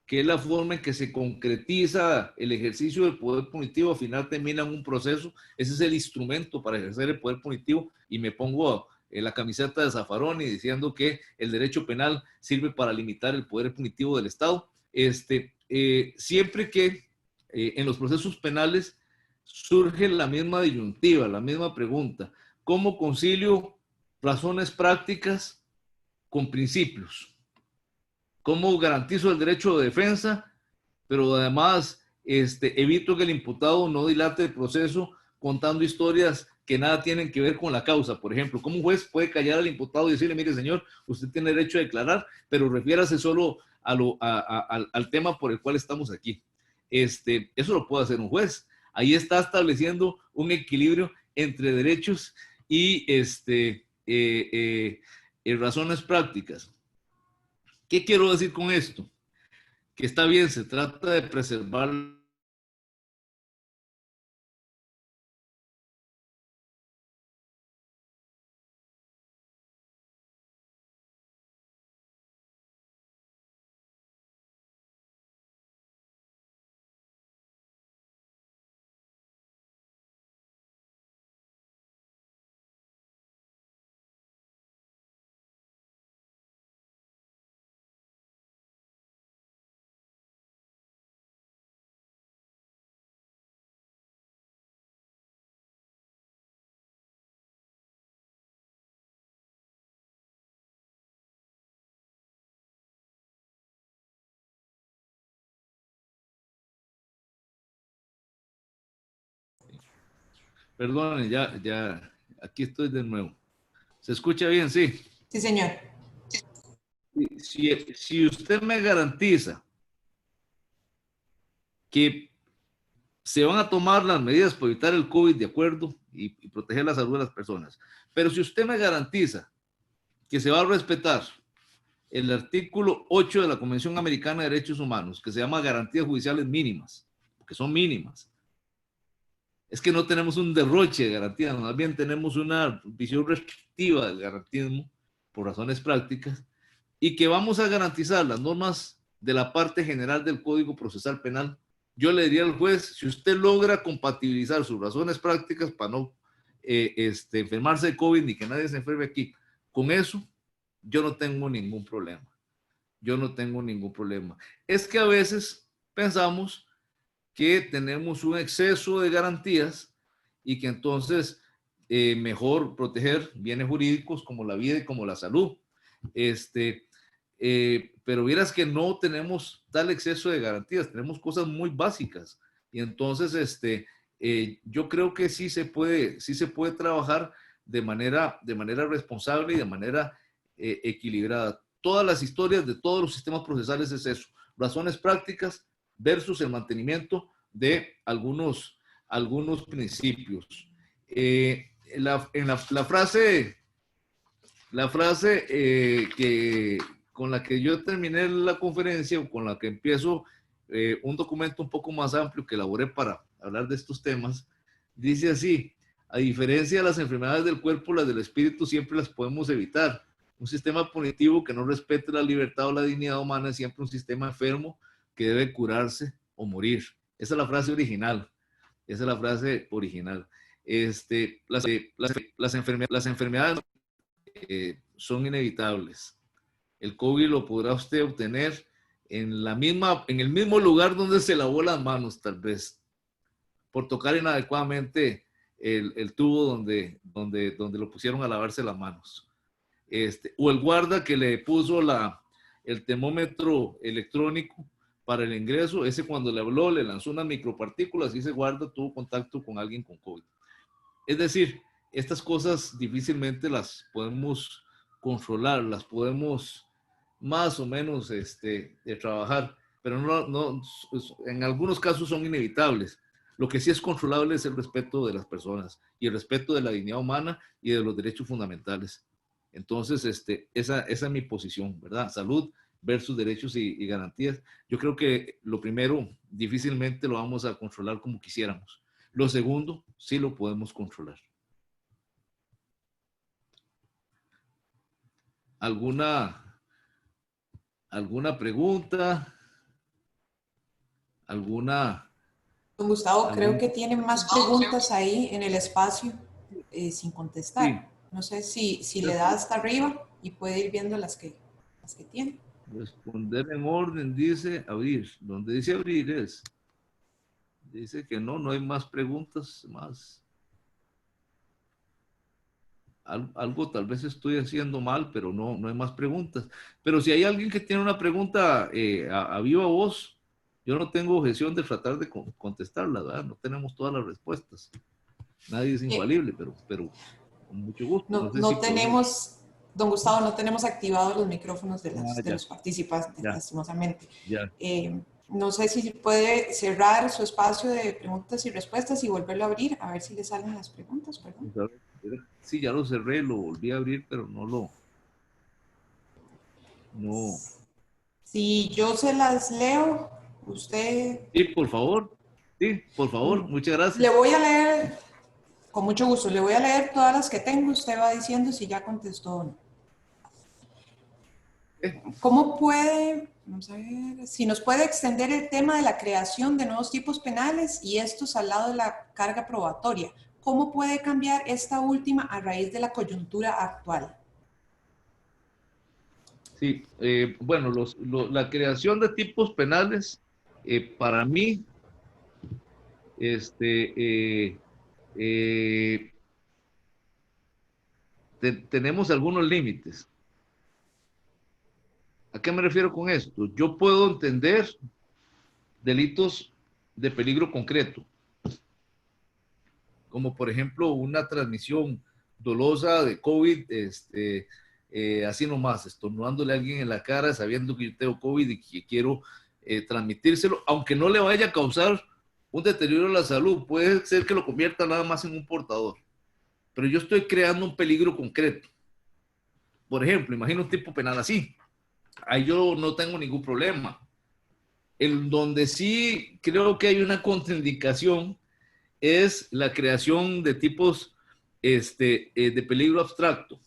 que es la forma en que se concretiza el ejercicio del poder punitivo, al final termina en un proceso. Ese es el instrumento para ejercer el poder punitivo, y me pongo la camiseta de Zaffaroni diciendo que el derecho penal sirve para limitar el poder punitivo del Estado. Siempre que en los procesos penales surge la misma disyuntiva, la misma pregunta: ¿cómo concilio razones prácticas con principios? ¿Cómo garantizo el derecho de defensa, pero además evito que el imputado no dilate el proceso contando historias que nada tienen que ver con la causa? Por ejemplo, ¿cómo un juez puede callar al imputado y decirle, mire señor, usted tiene derecho a declarar, pero refiérase solo al tema por el cual estamos aquí? Eso lo puede hacer un juez. Ahí está estableciendo un equilibrio entre derechos y razones prácticas. ¿Qué quiero decir con esto? Que está bien, se trata de preservar Perdón, ya, aquí estoy de nuevo. ¿Se escucha bien? Sí. Sí, señor. Si usted me garantiza que se van a tomar las medidas para evitar el COVID, de acuerdo, y proteger la salud de las personas, pero si usted me garantiza que se va a respetar el artículo 8 de la Convención Americana de Derechos Humanos, que se llama garantías judiciales mínimas, porque son mínimas, es que no tenemos un derroche de garantías, más bien tenemos una visión restrictiva del garantismo por razones prácticas, y que vamos a garantizar las normas de la parte general del Código Procesal Penal. Yo le diría al juez, si usted logra compatibilizar sus razones prácticas para no enfermarse de COVID ni que nadie se enferme aquí, con eso yo no tengo ningún problema. yo no tengo ningún problema. Es que a veces pensamos que tenemos un exceso de garantías y que entonces mejor proteger bienes jurídicos como la vida y como la salud. Pero vieras que no tenemos tal exceso de garantías, tenemos cosas muy básicas. Y entonces yo creo que sí se puede trabajar de manera responsable y de manera equilibrada. Todas las historias de todos los sistemas procesales es eso, razones prácticas versus el mantenimiento de algunos principios. La frase con la que yo terminé la conferencia, o con la que empiezo un documento un poco más amplio que elaboré para hablar de estos temas, dice así: a diferencia de las enfermedades del cuerpo, las del espíritu siempre las podemos evitar. Un sistema punitivo que no respete la libertad o la dignidad humana es siempre un sistema enfermo que debe curarse o morir. Esa es la frase original. Esa es la frase original. Las enfermedades son inevitables. El COVID lo podrá usted obtener en el mismo lugar donde se lavó las manos, tal vez, por tocar inadecuadamente el tubo donde lo pusieron a lavarse las manos. O el guarda que le puso el termómetro electrónico para el ingreso, ese cuando le habló, le lanzó unas micropartículas y ese guarda tuvo contacto con alguien con COVID. Es decir, estas cosas difícilmente las podemos controlar, las podemos más o menos trabajar, pero en algunos casos son inevitables. Lo que sí es controlable es el respeto de las personas y el respeto de la dignidad humana y de los derechos fundamentales. Entonces, esa es mi posición, ¿verdad? Salud versus derechos y garantías. Yo creo que lo primero difícilmente lo vamos a controlar como quisiéramos. Lo segundo, sí lo podemos controlar. ¿Alguna pregunta? Don Gustavo, creo que tiene más preguntas ahí en el espacio sin contestar. Sí. No sé si le da hasta arriba y puede ir viendo las que tiene. Responder en orden, dice abrir. Donde dice abrir dice que no hay más preguntas, más. Algo tal vez estoy haciendo mal, pero no hay más preguntas. Pero si hay alguien que tiene una pregunta a viva voz, yo no tengo objeción de tratar de contestarla, ¿verdad? No tenemos todas las respuestas. Nadie es infalible, pero con mucho gusto. No tenemos, don Gustavo, no tenemos activados los micrófonos de los participantes, ya, lastimosamente. Ya. No sé si puede cerrar su espacio de preguntas y respuestas y volverlo a abrir, a ver si le salen las preguntas, perdón. Sí, ya lo cerré, lo volví a abrir, pero no. Si yo se las leo, usted... Sí, por favor. Sí, por favor, muchas gracias. Le voy a leer, con mucho gusto, le voy a leer todas las que tengo, usted va diciendo si ya contestó o no. ¿Cómo puede, vamos a ver, si nos puede extender el tema de la creación de nuevos tipos penales y estos al lado de la carga probatoria? ¿Cómo puede cambiar esta última a raíz de la coyuntura actual? Sí, bueno, la creación de tipos penales, para mí, tenemos algunos límites. ¿A qué me refiero con esto? Yo puedo entender delitos de peligro concreto, como por ejemplo una transmisión dolosa de COVID, así nomás, estornudándole a alguien en la cara sabiendo que yo tengo COVID y que quiero transmitírselo, aunque no le vaya a causar un deterioro a la salud, puede ser que lo convierta nada más en un portador, pero yo estoy creando un peligro concreto. Por ejemplo, imagino un tipo penal así, ahí yo no tengo ningún problema. En donde sí creo que hay una contraindicación es la creación de tipos de peligro abstracto,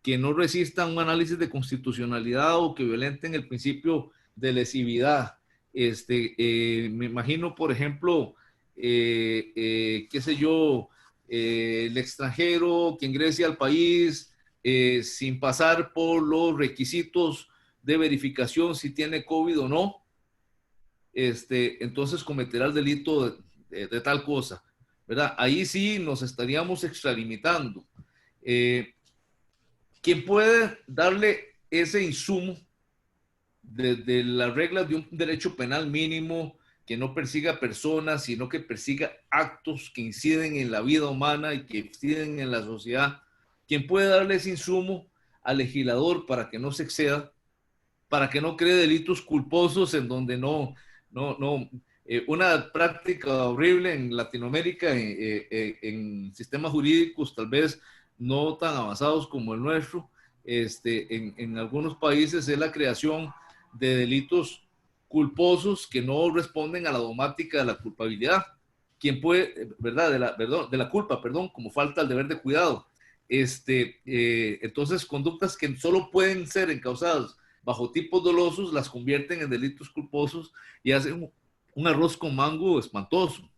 que no resistan un análisis de constitucionalidad o que violenten el principio de lesividad. Me imagino, por ejemplo, qué sé yo, el extranjero que ingrese al país sin pasar por los requisitos de verificación si tiene COVID o no, entonces cometerá el delito de tal cosa, ¿verdad? Ahí sí nos estaríamos extralimitando. ¿Quién puede darle ese insumo de las reglas de un derecho penal mínimo que no persiga personas, sino que persiga actos que inciden en la vida humana y que inciden en la sociedad? ¿Quién puede darle ese insumo al legislador para que no se exceda, para que no cree delitos culposos en donde no, una práctica horrible en Latinoamérica, en sistemas jurídicos tal vez no tan avanzados como el nuestro, en algunos países es la creación de delitos culposos que no responden a la dogmática de la culpabilidad. ¿Quién puede, verdad, de la culpa, perdón, como falta al deber de cuidado? Entonces, conductas que solo pueden ser encausadas bajo tipos dolosos las convierten en delitos culposos y hacen un arroz con mango espantoso.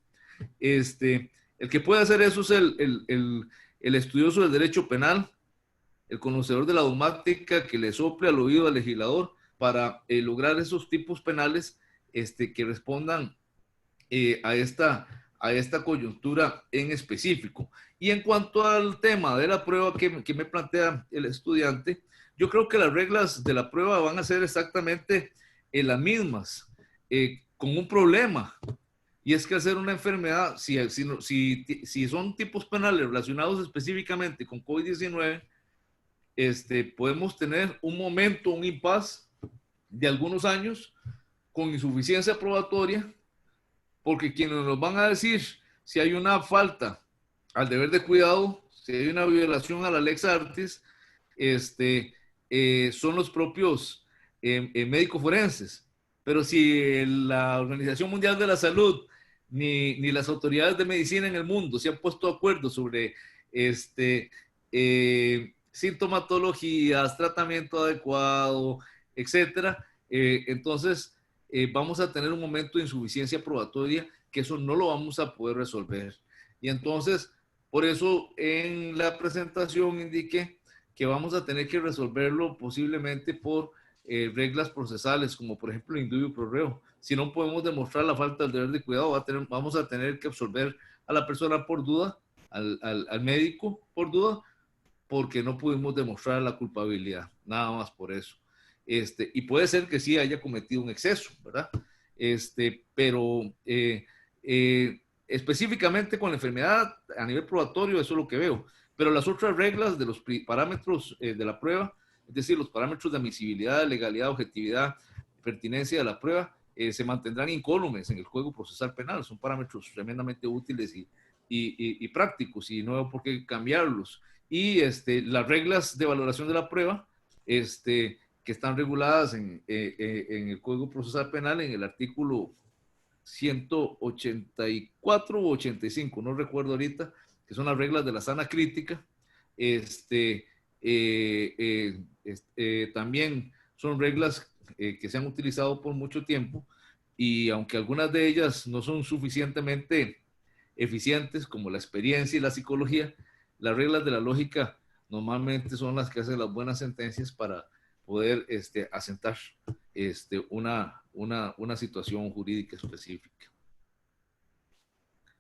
El que puede hacer eso es el estudioso del derecho penal, el conocedor de la dogmática que le sople al oído al legislador para lograr esos tipos penales que respondan a esta coyuntura en específico. Y en cuanto al tema de la prueba que me plantea el estudiante, yo creo que las reglas de la prueba van a ser exactamente las mismas, con un problema. Y es que al ser una enfermedad, si son tipos penales relacionados específicamente con COVID-19, podemos tener un momento, un impasse de algunos años con insuficiencia probatoria, porque quienes nos van a decir si hay una falta al deber de cuidado, si hay una violación a la lex artis, son los propios médicos forenses. Pero si la Organización Mundial de la Salud ni las autoridades de medicina en el mundo se han puesto de acuerdo sobre sintomatologías, tratamiento adecuado, etcétera, entonces vamos a tener un momento de insuficiencia probatoria que eso no lo vamos a poder resolver. Y entonces, por eso en la presentación indiqué que vamos a tener que resolverlo posiblemente por reglas procesales, como por ejemplo el indubio pro reo. Si no podemos demostrar la falta del deber de cuidado, vamos a tener que absolver a la persona por duda, al médico por duda, porque no pudimos demostrar la culpabilidad, nada más por eso. Y puede ser que sí haya cometido un exceso, ¿verdad? Pero específicamente con la enfermedad a nivel probatorio, eso es lo que veo. Pero las otras reglas de los parámetros de la prueba, es decir, los parámetros de admisibilidad, legalidad, objetividad, pertinencia de la prueba, se mantendrán incólumes en el Código Procesal Penal. Son parámetros tremendamente útiles y prácticos y no veo por qué cambiarlos. Y las reglas de valoración de la prueba, que están reguladas en el Código Procesal Penal en el artículo 184 o 85, no recuerdo ahorita, que son las reglas de la sana crítica. También son reglas que se han utilizado por mucho tiempo y aunque algunas de ellas no son suficientemente eficientes como la experiencia y la psicología, las reglas de la lógica normalmente son las que hacen las buenas sentencias para poder asentar una situación jurídica específica.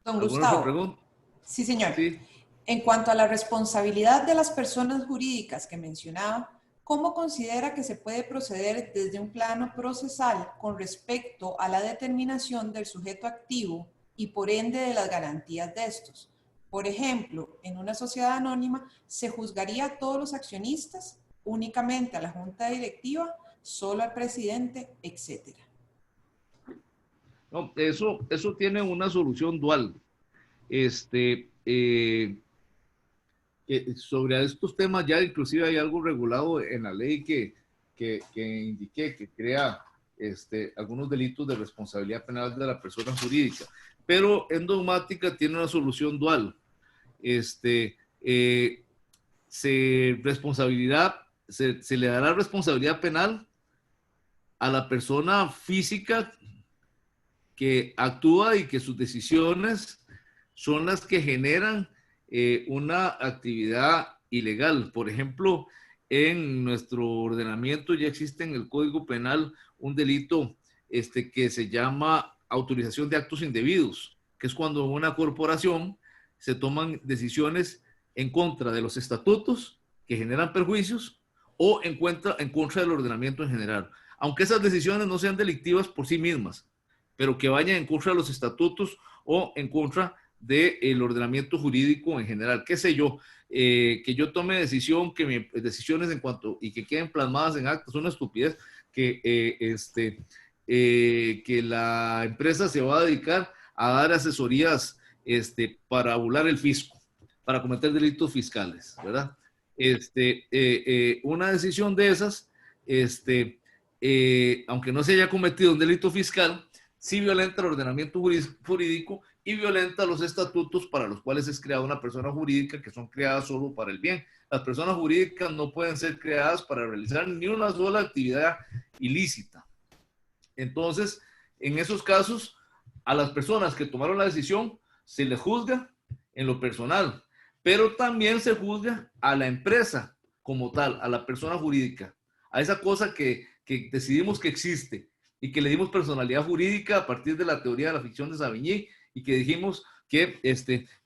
Don Gustavo. Sí, señor. Sí. En cuanto a la responsabilidad de las personas jurídicas que mencionaba, ¿cómo considera que se puede proceder desde un plano procesal con respecto a la determinación del sujeto activo y por ende de las garantías de estos? Por ejemplo, en una sociedad anónima, ¿se juzgaría a todos los accionistas, únicamente a la junta directiva, solo al presidente, etcétera? No, eso tiene una solución dual. Sobre estos temas ya inclusive hay algo regulado en la ley que indiqué que crea algunos delitos de responsabilidad penal de la persona jurídica, pero en dogmática tiene una solución dual. Se le dará responsabilidad penal a la persona física que actúa y que sus decisiones son las que generan una actividad ilegal. Por ejemplo, en nuestro ordenamiento ya existe en el Código Penal un delito que se llama autorización de actos indebidos, que es cuando en una corporación se toman decisiones en contra de los estatutos que generan perjuicios o en contra del ordenamiento en general. Aunque esas decisiones no sean delictivas por sí mismas, pero que vayan en contra de los estatutos o en contra del ordenamiento jurídico en general. ¿Qué sé yo? Que yo tome decisiones en cuanto y que queden plasmadas en actas, una estupidez que la empresa se va a dedicar a dar asesorías para burlar el fisco, para cometer delitos fiscales, ¿verdad? Una decisión de esas, aunque no se haya cometido un delito fiscal, sí violenta el ordenamiento jurídico y violenta los estatutos para los cuales es creada una persona jurídica, que son creadas solo para el bien. Las personas jurídicas no pueden ser creadas para realizar ni una sola actividad ilícita. Entonces, en esos casos, a las personas que tomaron la decisión se les juzga en lo personal, pero también se juzga a la empresa como tal, a la persona jurídica, a esa cosa que decidimos que existe y que le dimos personalidad jurídica a partir de la teoría de la ficción de Savigny y que dijimos que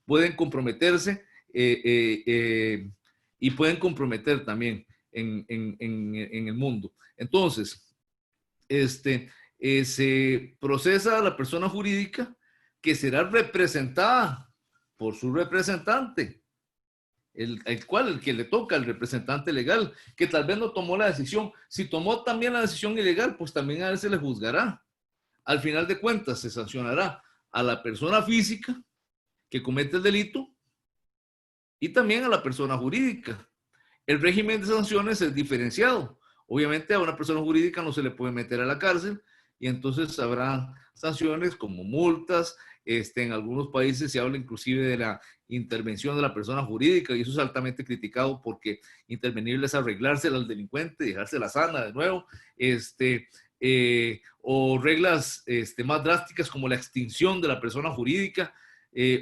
pueden comprometerse y pueden comprometer también en el mundo. Entonces, se procesa a la persona jurídica que será representada por su representante, el que le toca, el representante legal, que tal vez no tomó la decisión. Si tomó también la decisión ilegal, pues también a él se le juzgará. Al final de cuentas, se sancionará a la persona física que comete el delito y también a la persona jurídica. El régimen de sanciones es diferenciado. Obviamente a una persona jurídica no se le puede meter a la cárcel y entonces habrá sanciones como multas. En algunos países se habla inclusive de la intervención de la persona jurídica y eso es altamente criticado porque intervenir es arreglársela al delincuente, dejársela sana de nuevo, o reglas más drásticas como la extinción de la persona jurídica,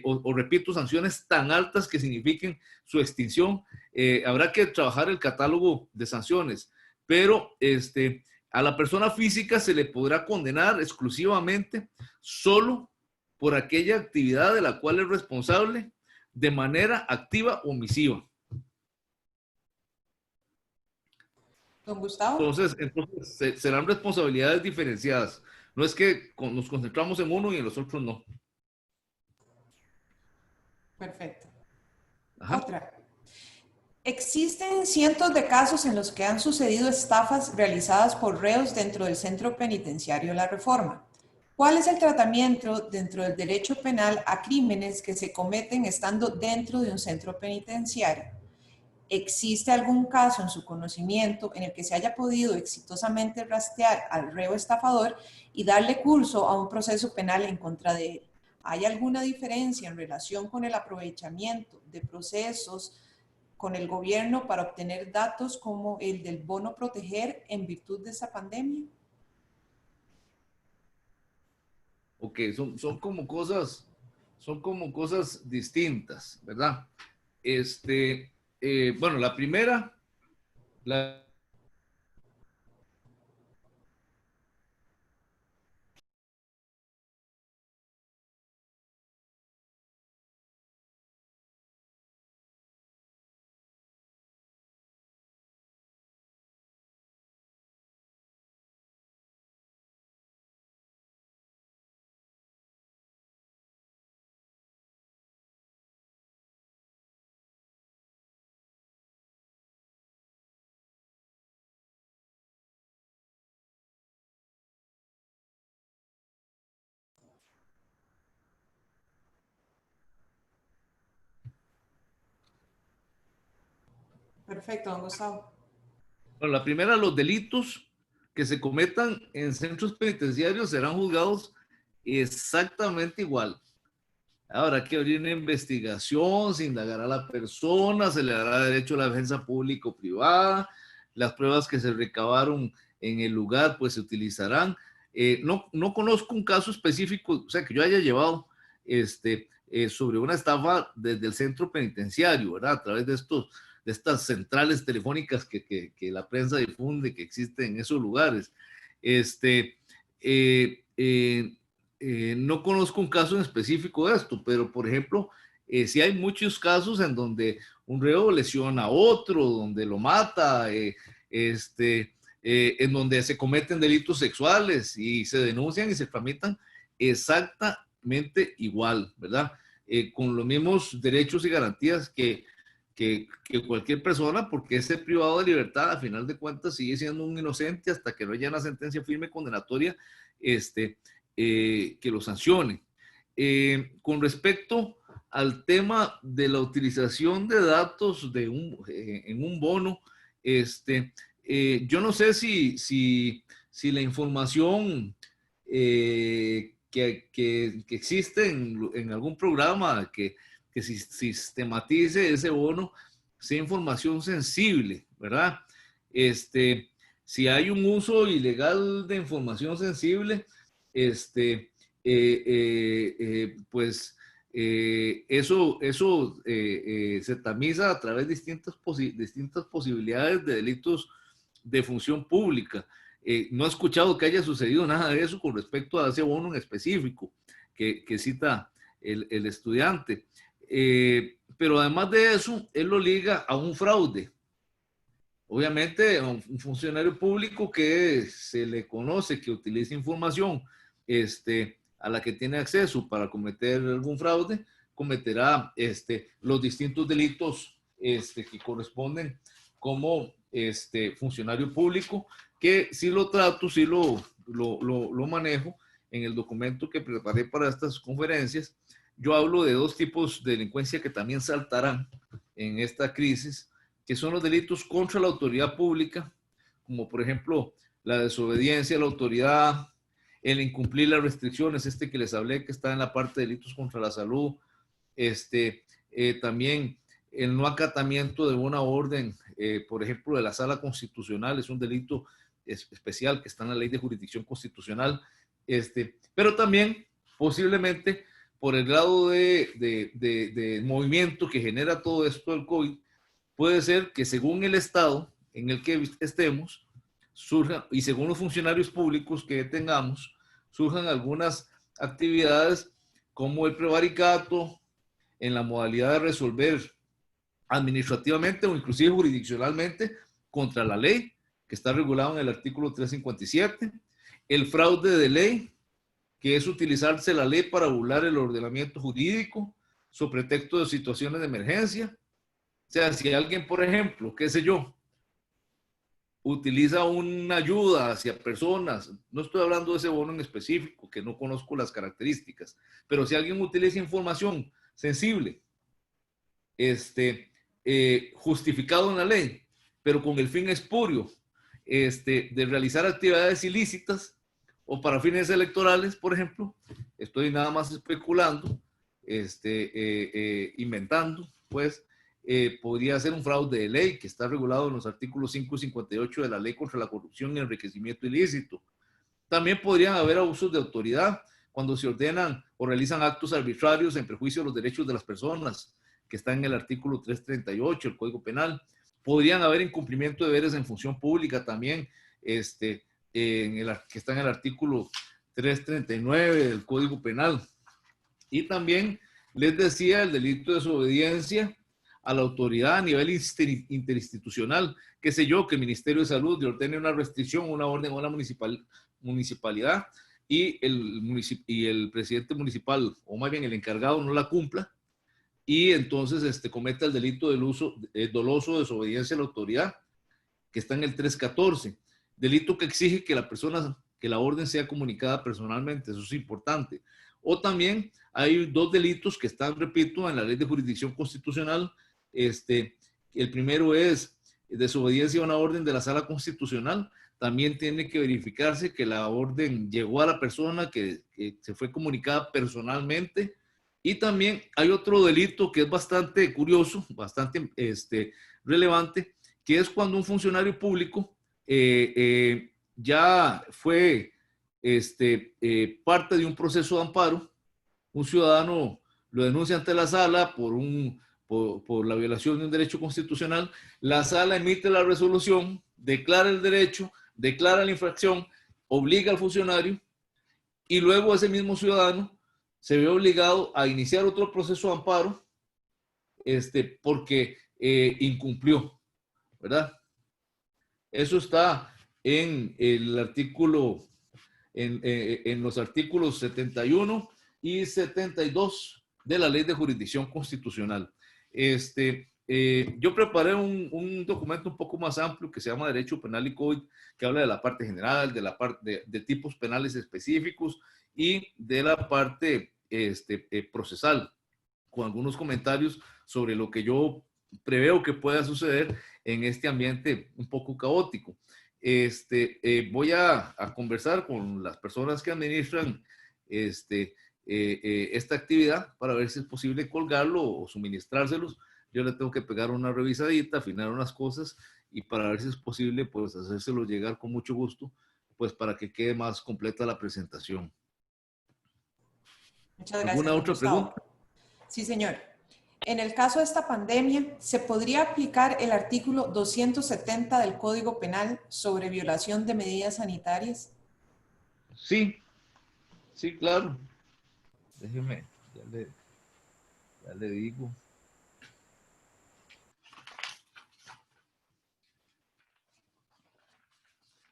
o repito, sanciones tan altas que signifiquen su extinción. Habrá que trabajar el catálogo de sanciones, pero a la persona física se le podrá condenar exclusivamente solo por aquella actividad de la cual es responsable de manera activa o omisiva. Don Gustavo. Entonces serán responsabilidades diferenciadas. No es que nos concentramos en uno y en los otros no. Perfecto. Ajá. Otra. Existen cientos de casos en los que han sucedido estafas realizadas por reos dentro del centro penitenciario La Reforma. ¿Cuál es el tratamiento dentro del derecho penal a crímenes que se cometen estando dentro de un centro penitenciario? ¿Existe algún caso en su conocimiento en el que se haya podido exitosamente rastrear al reo estafador y darle curso a un proceso penal en contra de él? ¿Hay alguna diferencia en relación con el aprovechamiento de procesos con el gobierno para obtener datos como el del bono proteger en virtud de esa pandemia? Ok, son como cosas distintas, ¿verdad? Bueno, la primera, la Perfecto, don Gustavo. Bueno, la primera, los delitos que se cometan en centros penitenciarios serán juzgados exactamente igual. Ahora que abrir una investigación, se indagará a la persona, se le dará derecho a la defensa público-privada, las pruebas que se recabaron en el lugar pues se utilizarán. No conozco un caso específico, o sea, que yo haya llevado sobre una estafa desde el centro penitenciario, ¿verdad? A través de de estas centrales telefónicas que la prensa difunde que existen en esos lugares. No conozco un caso en específico de esto, pero por ejemplo, sí hay muchos casos en donde un reo lesiona a otro, donde lo mata, en donde se cometen delitos sexuales y se denuncian y se tramitan exactamente igual, ¿verdad? Con los mismos derechos y garantías que cualquier persona, porque ese privado de libertad, a final de cuentas, sigue siendo un inocente hasta que no haya una sentencia firme condenatoria que lo sancione. Con respecto al tema de la utilización de datos en un bono, yo no sé si la información que existe en algún programa que sistematice ese bono sea información sensible, ¿verdad? Si hay un uso ilegal de información sensible, pues eso se tamiza a través de distintas posibilidades de delitos de función pública. No he escuchado que haya sucedido nada de eso con respecto a ese bono en específico que cita el estudiante. Pero además de eso, él lo liga a un fraude. Obviamente, a un funcionario público que se le conoce que utiliza información a la que tiene acceso para cometer algún fraude, cometerá los distintos delitos que corresponden como funcionario público, que sí lo trato, sí lo manejo en el documento que preparé para estas conferencias. Yo hablo de dos tipos de delincuencia que también saltarán en esta crisis, que son los delitos contra la autoridad pública, como por ejemplo la desobediencia a la autoridad, el incumplir las restricciones, que les hablé, que está en la parte de delitos contra la salud, también el no acatamiento de una orden, por ejemplo, de la Sala Constitucional, es un delito especial que está en la Ley de Jurisdicción Constitucional, pero también posiblemente por el grado de movimiento que genera todo esto del COVID, puede ser que según el estado en el que estemos, surjan, y según los funcionarios públicos que tengamos, surjan algunas actividades como el prevaricato en la modalidad de resolver administrativamente o inclusive jurisdiccionalmente contra la ley, que está regulado en el artículo 357, el fraude de ley, que es utilizarse la ley para burlar el ordenamiento jurídico sobre pretexto de situaciones de emergencia. O sea, si alguien, por ejemplo, qué sé yo, utiliza una ayuda hacia personas, no estoy hablando de ese bono en específico, que no conozco las características, pero si alguien utiliza información sensible, justificado en la ley, pero con el fin espurio de realizar actividades ilícitas o para fines electorales, por ejemplo, estoy nada más especulando, inventando, pues, podría ser un fraude de ley que está regulado en los artículos 5 y 58 de la Ley contra la Corrupción y Enriquecimiento Ilícito. También podrían haber abusos de autoridad cuando se ordenan o realizan actos arbitrarios en perjuicio de los derechos de las personas, que está en el artículo 338 del Código Penal. Podrían haber incumplimiento de deberes en función pública también, que está en el artículo 339 del Código Penal. Y también les decía el delito de desobediencia a la autoridad a nivel interinstitucional, qué sé yo, que el Ministerio de Salud le ordene una restricción, una orden a una municipalidad y el presidente municipal, o más bien el encargado, no la cumpla, y entonces cometa el delito del uso doloso de desobediencia a la autoridad, que está en el 314, delito que exige que la orden sea comunicada personalmente, eso es importante. O también hay dos delitos que están, repito, en la Ley de Jurisdicción Constitucional. El primero es desobediencia a una orden de la Sala Constitucional. También tiene que verificarse que la orden llegó a la persona que se fue comunicada personalmente. Y también hay otro delito que es bastante curioso, bastante relevante, que es cuando un funcionario público ya fue parte de un proceso de amparo, un ciudadano lo denuncia ante la sala por por la violación de un derecho constitucional, la sala emite la resolución, declara el derecho, declara la infracción, obliga al funcionario y luego ese mismo ciudadano se ve obligado a iniciar otro proceso de amparo porque incumplió, ¿verdad? Eso está en el artículo, en los artículos 71 y 72 de la Ley de Jurisdicción Constitucional. Yo preparé un documento un poco más amplio que se llama Derecho Penal y COVID, que habla de la parte general, de la parte de tipos penales específicos y de la parte procesal, con algunos comentarios sobre lo que yo preveo que pueda suceder en este ambiente un poco caótico. Voy a conversar con las personas que administran esta actividad para ver si es posible colgarlo o suministrárselos. Yo le tengo que pegar una revisadita, afinar unas cosas y para ver si es posible, pues hacérselo llegar con mucho gusto, pues para que quede más completa la presentación. Muchas gracias, ¿Alguna don otra Gustavo. pregunta? Sí, señor. En el caso de esta pandemia, ¿se podría aplicar el artículo 270 del Código Penal sobre violación de medidas sanitarias? Sí, sí, claro. Déjeme, ya le digo.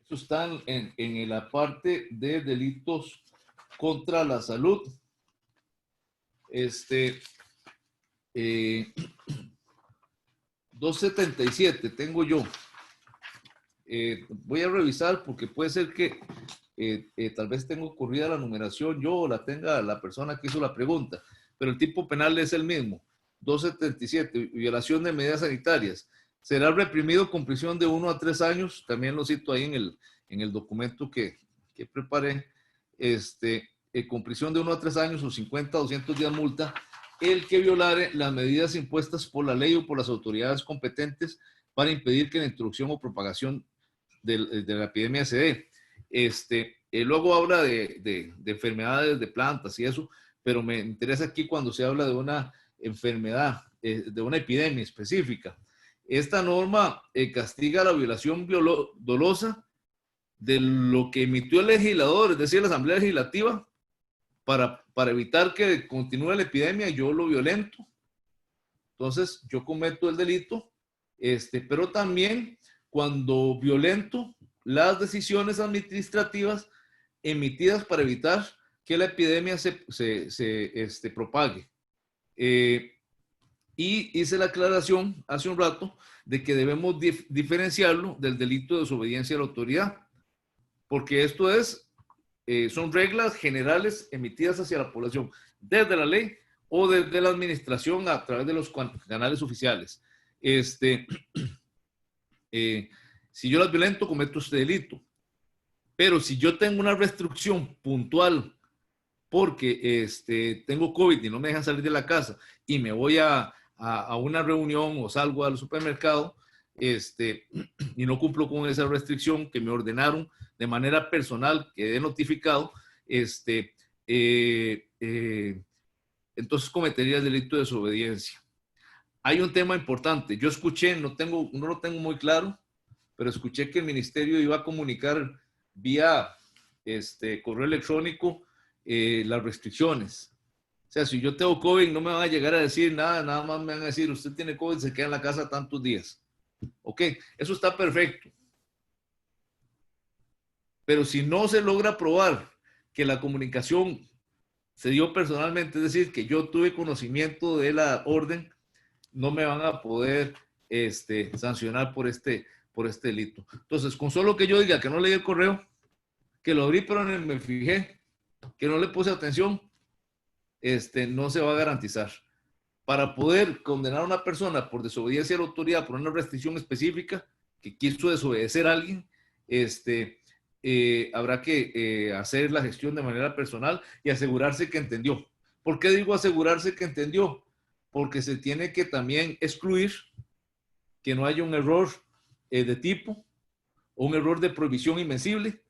Eso está en la parte de delitos contra la salud. 277 tengo yo. Voy a revisar porque puede ser que tal vez tengo ocurrida la numeración yo o la tenga la persona que hizo la pregunta, pero el tipo penal es el mismo. 277, violación de medidas sanitarias. Será reprimido con prisión de 1 a 3 años, también lo cito ahí en el documento que preparé, con prisión de 1 a 3 años o 50 a 200 días multa, el que violare las medidas impuestas por la ley o por las autoridades competentes para impedir que la introducción o propagación de la epidemia se dé. Luego habla de enfermedades de plantas y eso, pero me interesa aquí cuando se habla de una enfermedad, de una epidemia específica. Esta norma castiga la violación dolosa de lo que emitió el legislador, es decir, la Asamblea Legislativa, para evitar que continúe la epidemia, yo lo violento. Entonces, yo cometo el delito, pero también cuando violento las decisiones administrativas emitidas para evitar que la epidemia se propague. Y hice la aclaración hace un rato de que debemos diferenciarlo del delito de desobediencia a la autoridad, porque esto son reglas generales emitidas hacia la población desde la ley o desde la administración a través de los canales oficiales. Si yo las violento, cometo este delito. Pero si yo tengo una restricción puntual porque tengo COVID y no me dejan salir de la casa y me voy a una reunión o salgo al supermercado y no cumplo con esa restricción que me ordenaron de manera personal, que he notificado, entonces cometería el delito de desobediencia. Hay un tema importante. Yo escuché, no lo tengo muy claro, pero escuché que el ministerio iba a comunicar vía correo electrónico las restricciones. O sea, si yo tengo COVID, no me van a llegar a decir nada más me van a decir, usted tiene COVID, se queda en la casa tantos días. Ok, eso está perfecto. Pero si no se logra probar que la comunicación se dio personalmente, es decir, que yo tuve conocimiento de la orden, no me van a poder sancionar por este delito. Entonces, con solo que yo diga que no leí el correo, que lo abrí pero no me fijé, que no le puse atención, no se va a garantizar. Para poder condenar a una persona por desobediencia a la autoridad, por una restricción específica, que quiso desobedecer a alguien, habrá que hacer la gestión de manera personal y asegurarse que entendió. ¿Por qué digo asegurarse que entendió? Porque se tiene que también excluir que no haya un error de tipo o un error de prohibición invencible,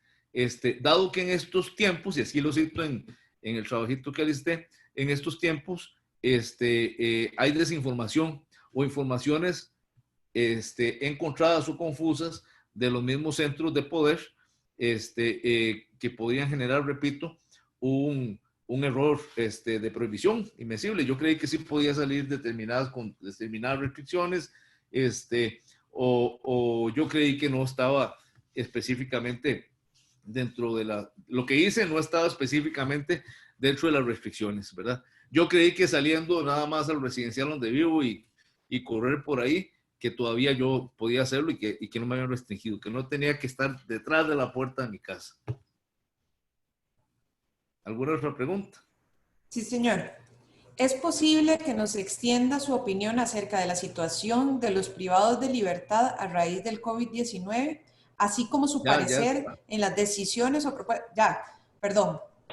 dado que en estos tiempos, y así lo cito en el trabajito que alisté, en estos tiempos hay desinformación o informaciones encontradas o confusas de los mismos centros de poder que podrían generar, repito, un error de prohibición invencible. Yo creí que sí podía salir con determinadas restricciones, o yo creí que no estaba específicamente dentro de lo que hice no estaba específicamente dentro de las restricciones, ¿verdad? Yo creí que saliendo nada más al residencial donde vivo y correr por ahí, que todavía yo podía hacerlo y que no me habían restringido, que no tenía que estar detrás de la puerta de mi casa. ¿Alguna otra pregunta? Sí, señor. ¿Es posible que nos extienda su opinión acerca de la situación de los privados de libertad a raíz del COVID-19, así como su Ya, parecer en las decisiones o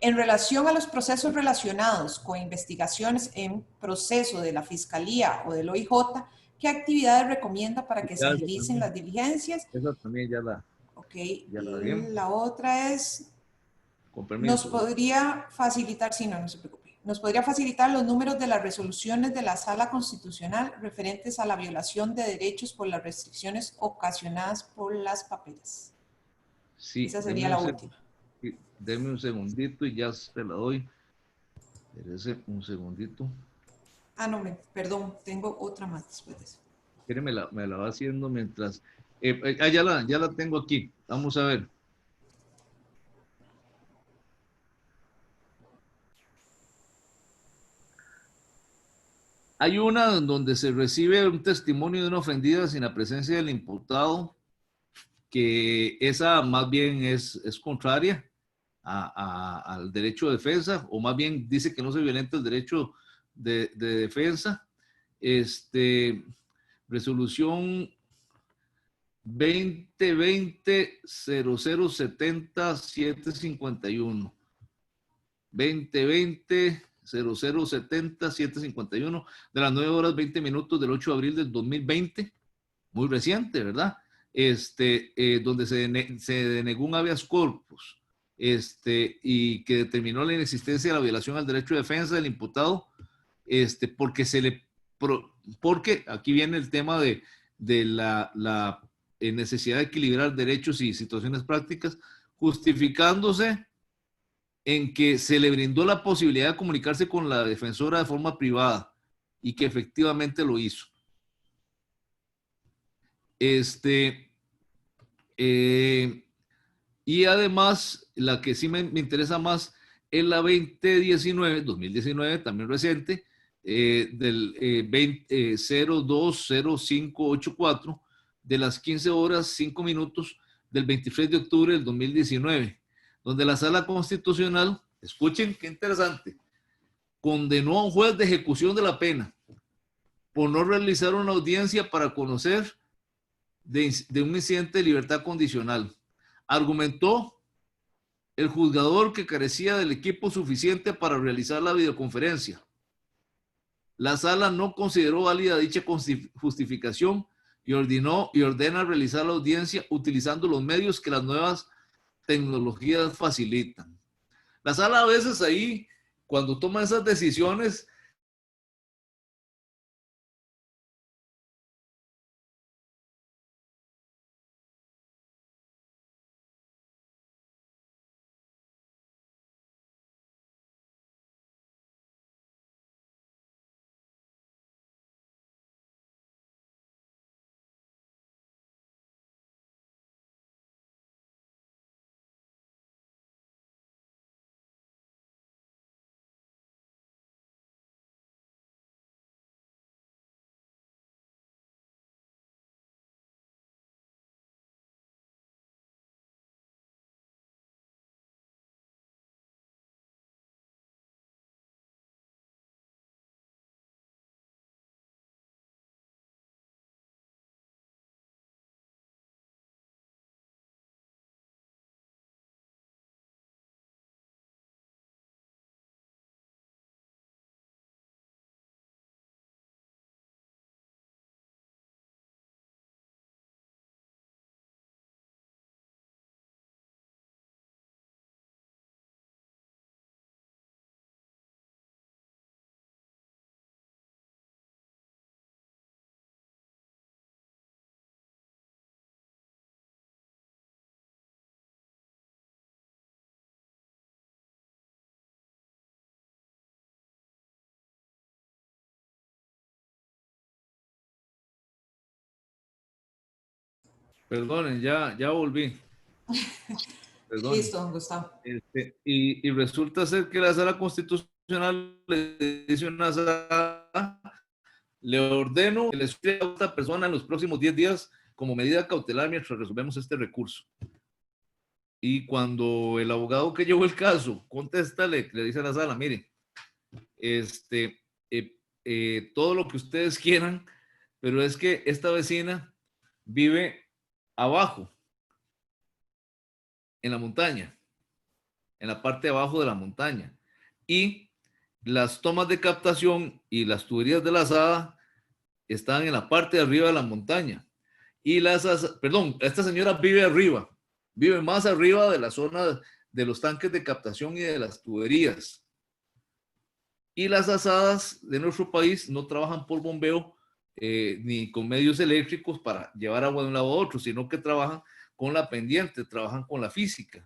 en relación a los procesos relacionados con investigaciones en proceso de la Fiscalía o del OIJ? ¿Qué actividades recomienda para que se agilicen las diligencias? esa también Ok, ya la vi. la otra es, Con nos permiso. podría facilitar, sí, no, no se preocupe, nos podría facilitar los números de las resoluciones de la Sala Constitucional referentes a la violación de derechos por las restricciones ocasionadas por las papeles. Sí, Esa sería la última. deme un segundito y ya se la doy. Espérese un segundito. Ah, no, perdón, tengo otra más después de eso. Me la va haciendo mientras. Ya la tengo aquí. Vamos a ver. Hay una donde se recibe un testimonio de una ofendida sin la presencia del imputado, que esa más bien es contraria al derecho de defensa, o más bien dice que no se violenta el derecho de defensa. Resolución 2020-0070-751. 2020-0070-751 de las 9 horas 20 minutos del 8 de abril del 2020, muy reciente, ¿verdad? Donde se denegó un habeas corpus y que determinó la inexistencia de la violación al derecho de defensa del imputado, porque porque aquí viene el tema de la necesidad de equilibrar derechos y situaciones prácticas, justificándose en que se le brindó la posibilidad de comunicarse con la defensora de forma privada y que efectivamente lo hizo. Eh, y además, la que sí me interesa más es la 2019, también reciente, del 020584, de las 15 horas 5 minutos del 23 de octubre del 2019, donde la Sala Constitucional, escuchen qué interesante, condenó a un juez de ejecución de la pena por no realizar una audiencia para conocer de un incidente de libertad condicional. Argumentó el juzgador que carecía del equipo suficiente para realizar la videoconferencia. La sala no consideró válida dicha justificación y ordena realizar la audiencia utilizando los medios que las nuevas tecnologías facilitan. La sala a veces ahí, cuando toma esas decisiones, Perdonen, ya volví. Perdonen. Listo, don Gustavo. Y resulta ser que la sala constitucional le dice una sala, le ordeno que le escuche a esta persona en los próximos 10 días como medida cautelar mientras resolvemos este recurso. Y cuando el abogado que llevó el caso contesta, le dice a la sala, mire, todo lo que ustedes quieran, pero es que esta vecina vive abajo, en la montaña, en la parte de abajo de la montaña. Y las tomas de captación y las tuberías de la asada están en la parte de arriba de la montaña. Y esta señora vive arriba, vive más arriba de la zona de los tanques de captación y de las tuberías. Y las asadas de nuestro país no trabajan por bombeo ni con medios eléctricos para llevar agua de un lado a otro, sino que trabajan con la pendiente, trabajan con la física.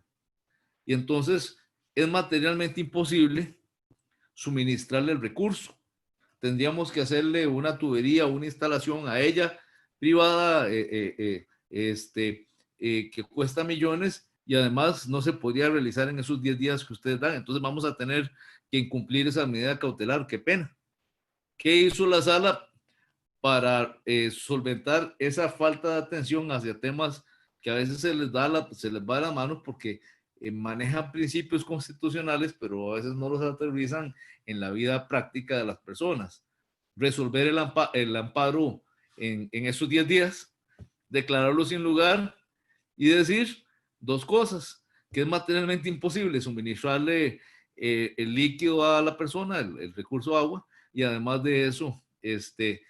Y entonces es materialmente imposible suministrarle el recurso. Tendríamos que hacerle una tubería, una instalación a ella privada que cuesta millones y además no se podría realizar en esos 10 días que ustedes dan. Entonces vamos a tener que incumplir esa medida cautelar. Qué pena. ¿Qué hizo la sala para solventar esa falta de atención hacia temas que a veces se les va de las manos porque manejan principios constitucionales, pero a veces no los aterrizan en la vida práctica de las personas? Resolver el amparo en esos 10 días, declararlo sin lugar y decir dos cosas: que es materialmente imposible suministrarle el líquido a la persona, el recurso agua, y además de eso, que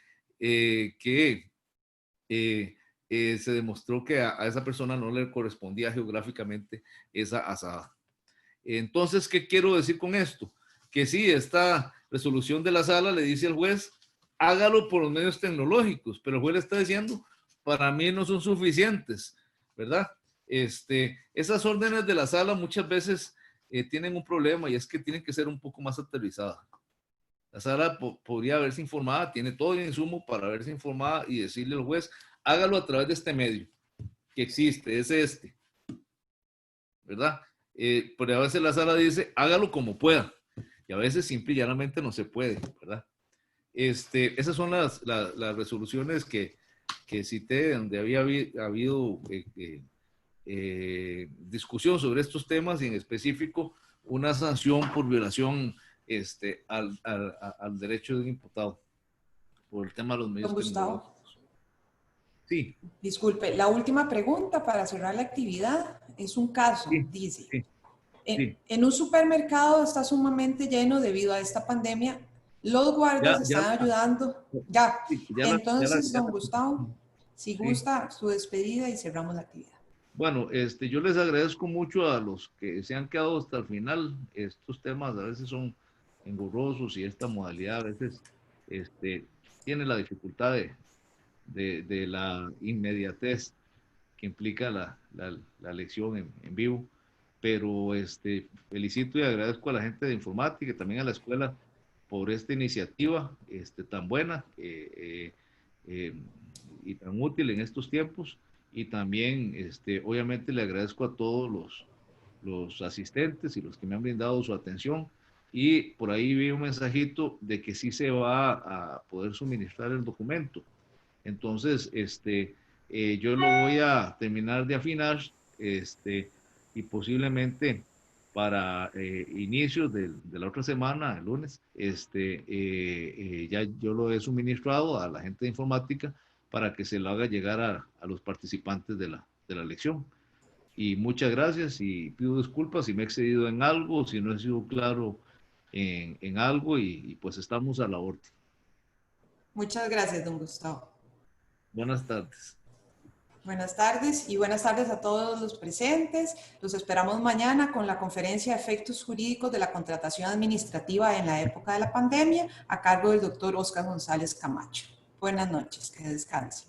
se demostró que a esa persona no le correspondía geográficamente esa asada. Entonces, ¿qué quiero decir con esto? Que sí, esta resolución de la sala le dice al juez, hágalo por los medios tecnológicos, pero el juez le está diciendo, para mí no son suficientes, ¿verdad? Esas órdenes de la sala muchas veces tienen un problema y es que tienen que ser un poco más aterrizadas. La sala podría verse informada, tiene todo el insumo para verse informada y decirle al juez, hágalo a través de este medio que existe, es ¿verdad? Pero a veces la sala dice, hágalo como pueda, y a veces simple y llanamente no se puede, ¿verdad? Esas son las resoluciones que cité, donde había habido discusión sobre estos temas y en específico una sanción por violación al derecho de un imputado por el tema de los medios tecnológicos. Sí. Disculpe, la última pregunta para cerrar la actividad es un caso, Sí, dice. sí, sí. En un supermercado está sumamente lleno debido a esta pandemia. Los guardias están ayudando. Ya. Entonces, don Gustavo, si gusta su despedida y cerramos la actividad. Bueno, yo les agradezco mucho a los que se han quedado hasta el final. Estos temas a veces son engorrosos y esta modalidad a veces tiene la dificultad de la inmediatez que implica la lección en vivo. Pero felicito y agradezco a la gente de informática y también a la escuela por esta iniciativa tan buena y tan útil en estos tiempos. Y también, obviamente, le agradezco a todos los asistentes y los que me han brindado su atención. Y por ahí vi un mensajito de que sí se va a poder suministrar el documento. Entonces, yo lo voy a terminar de afinar, y posiblemente para inicios de la otra semana, el lunes, ya yo lo he suministrado a la gente de informática para que se lo haga llegar a los participantes de la lección. Y muchas gracias y pido disculpas si me he excedido en algo, si no he sido claro en algo y pues estamos a la orden. Muchas gracias, don Gustavo. Buenas tardes. Buenas tardes y buenas tardes a todos los presentes. Los esperamos mañana con la conferencia de efectos jurídicos de la contratación administrativa en la época de la pandemia a cargo del doctor Oscar González Camacho. Buenas noches, que descansen.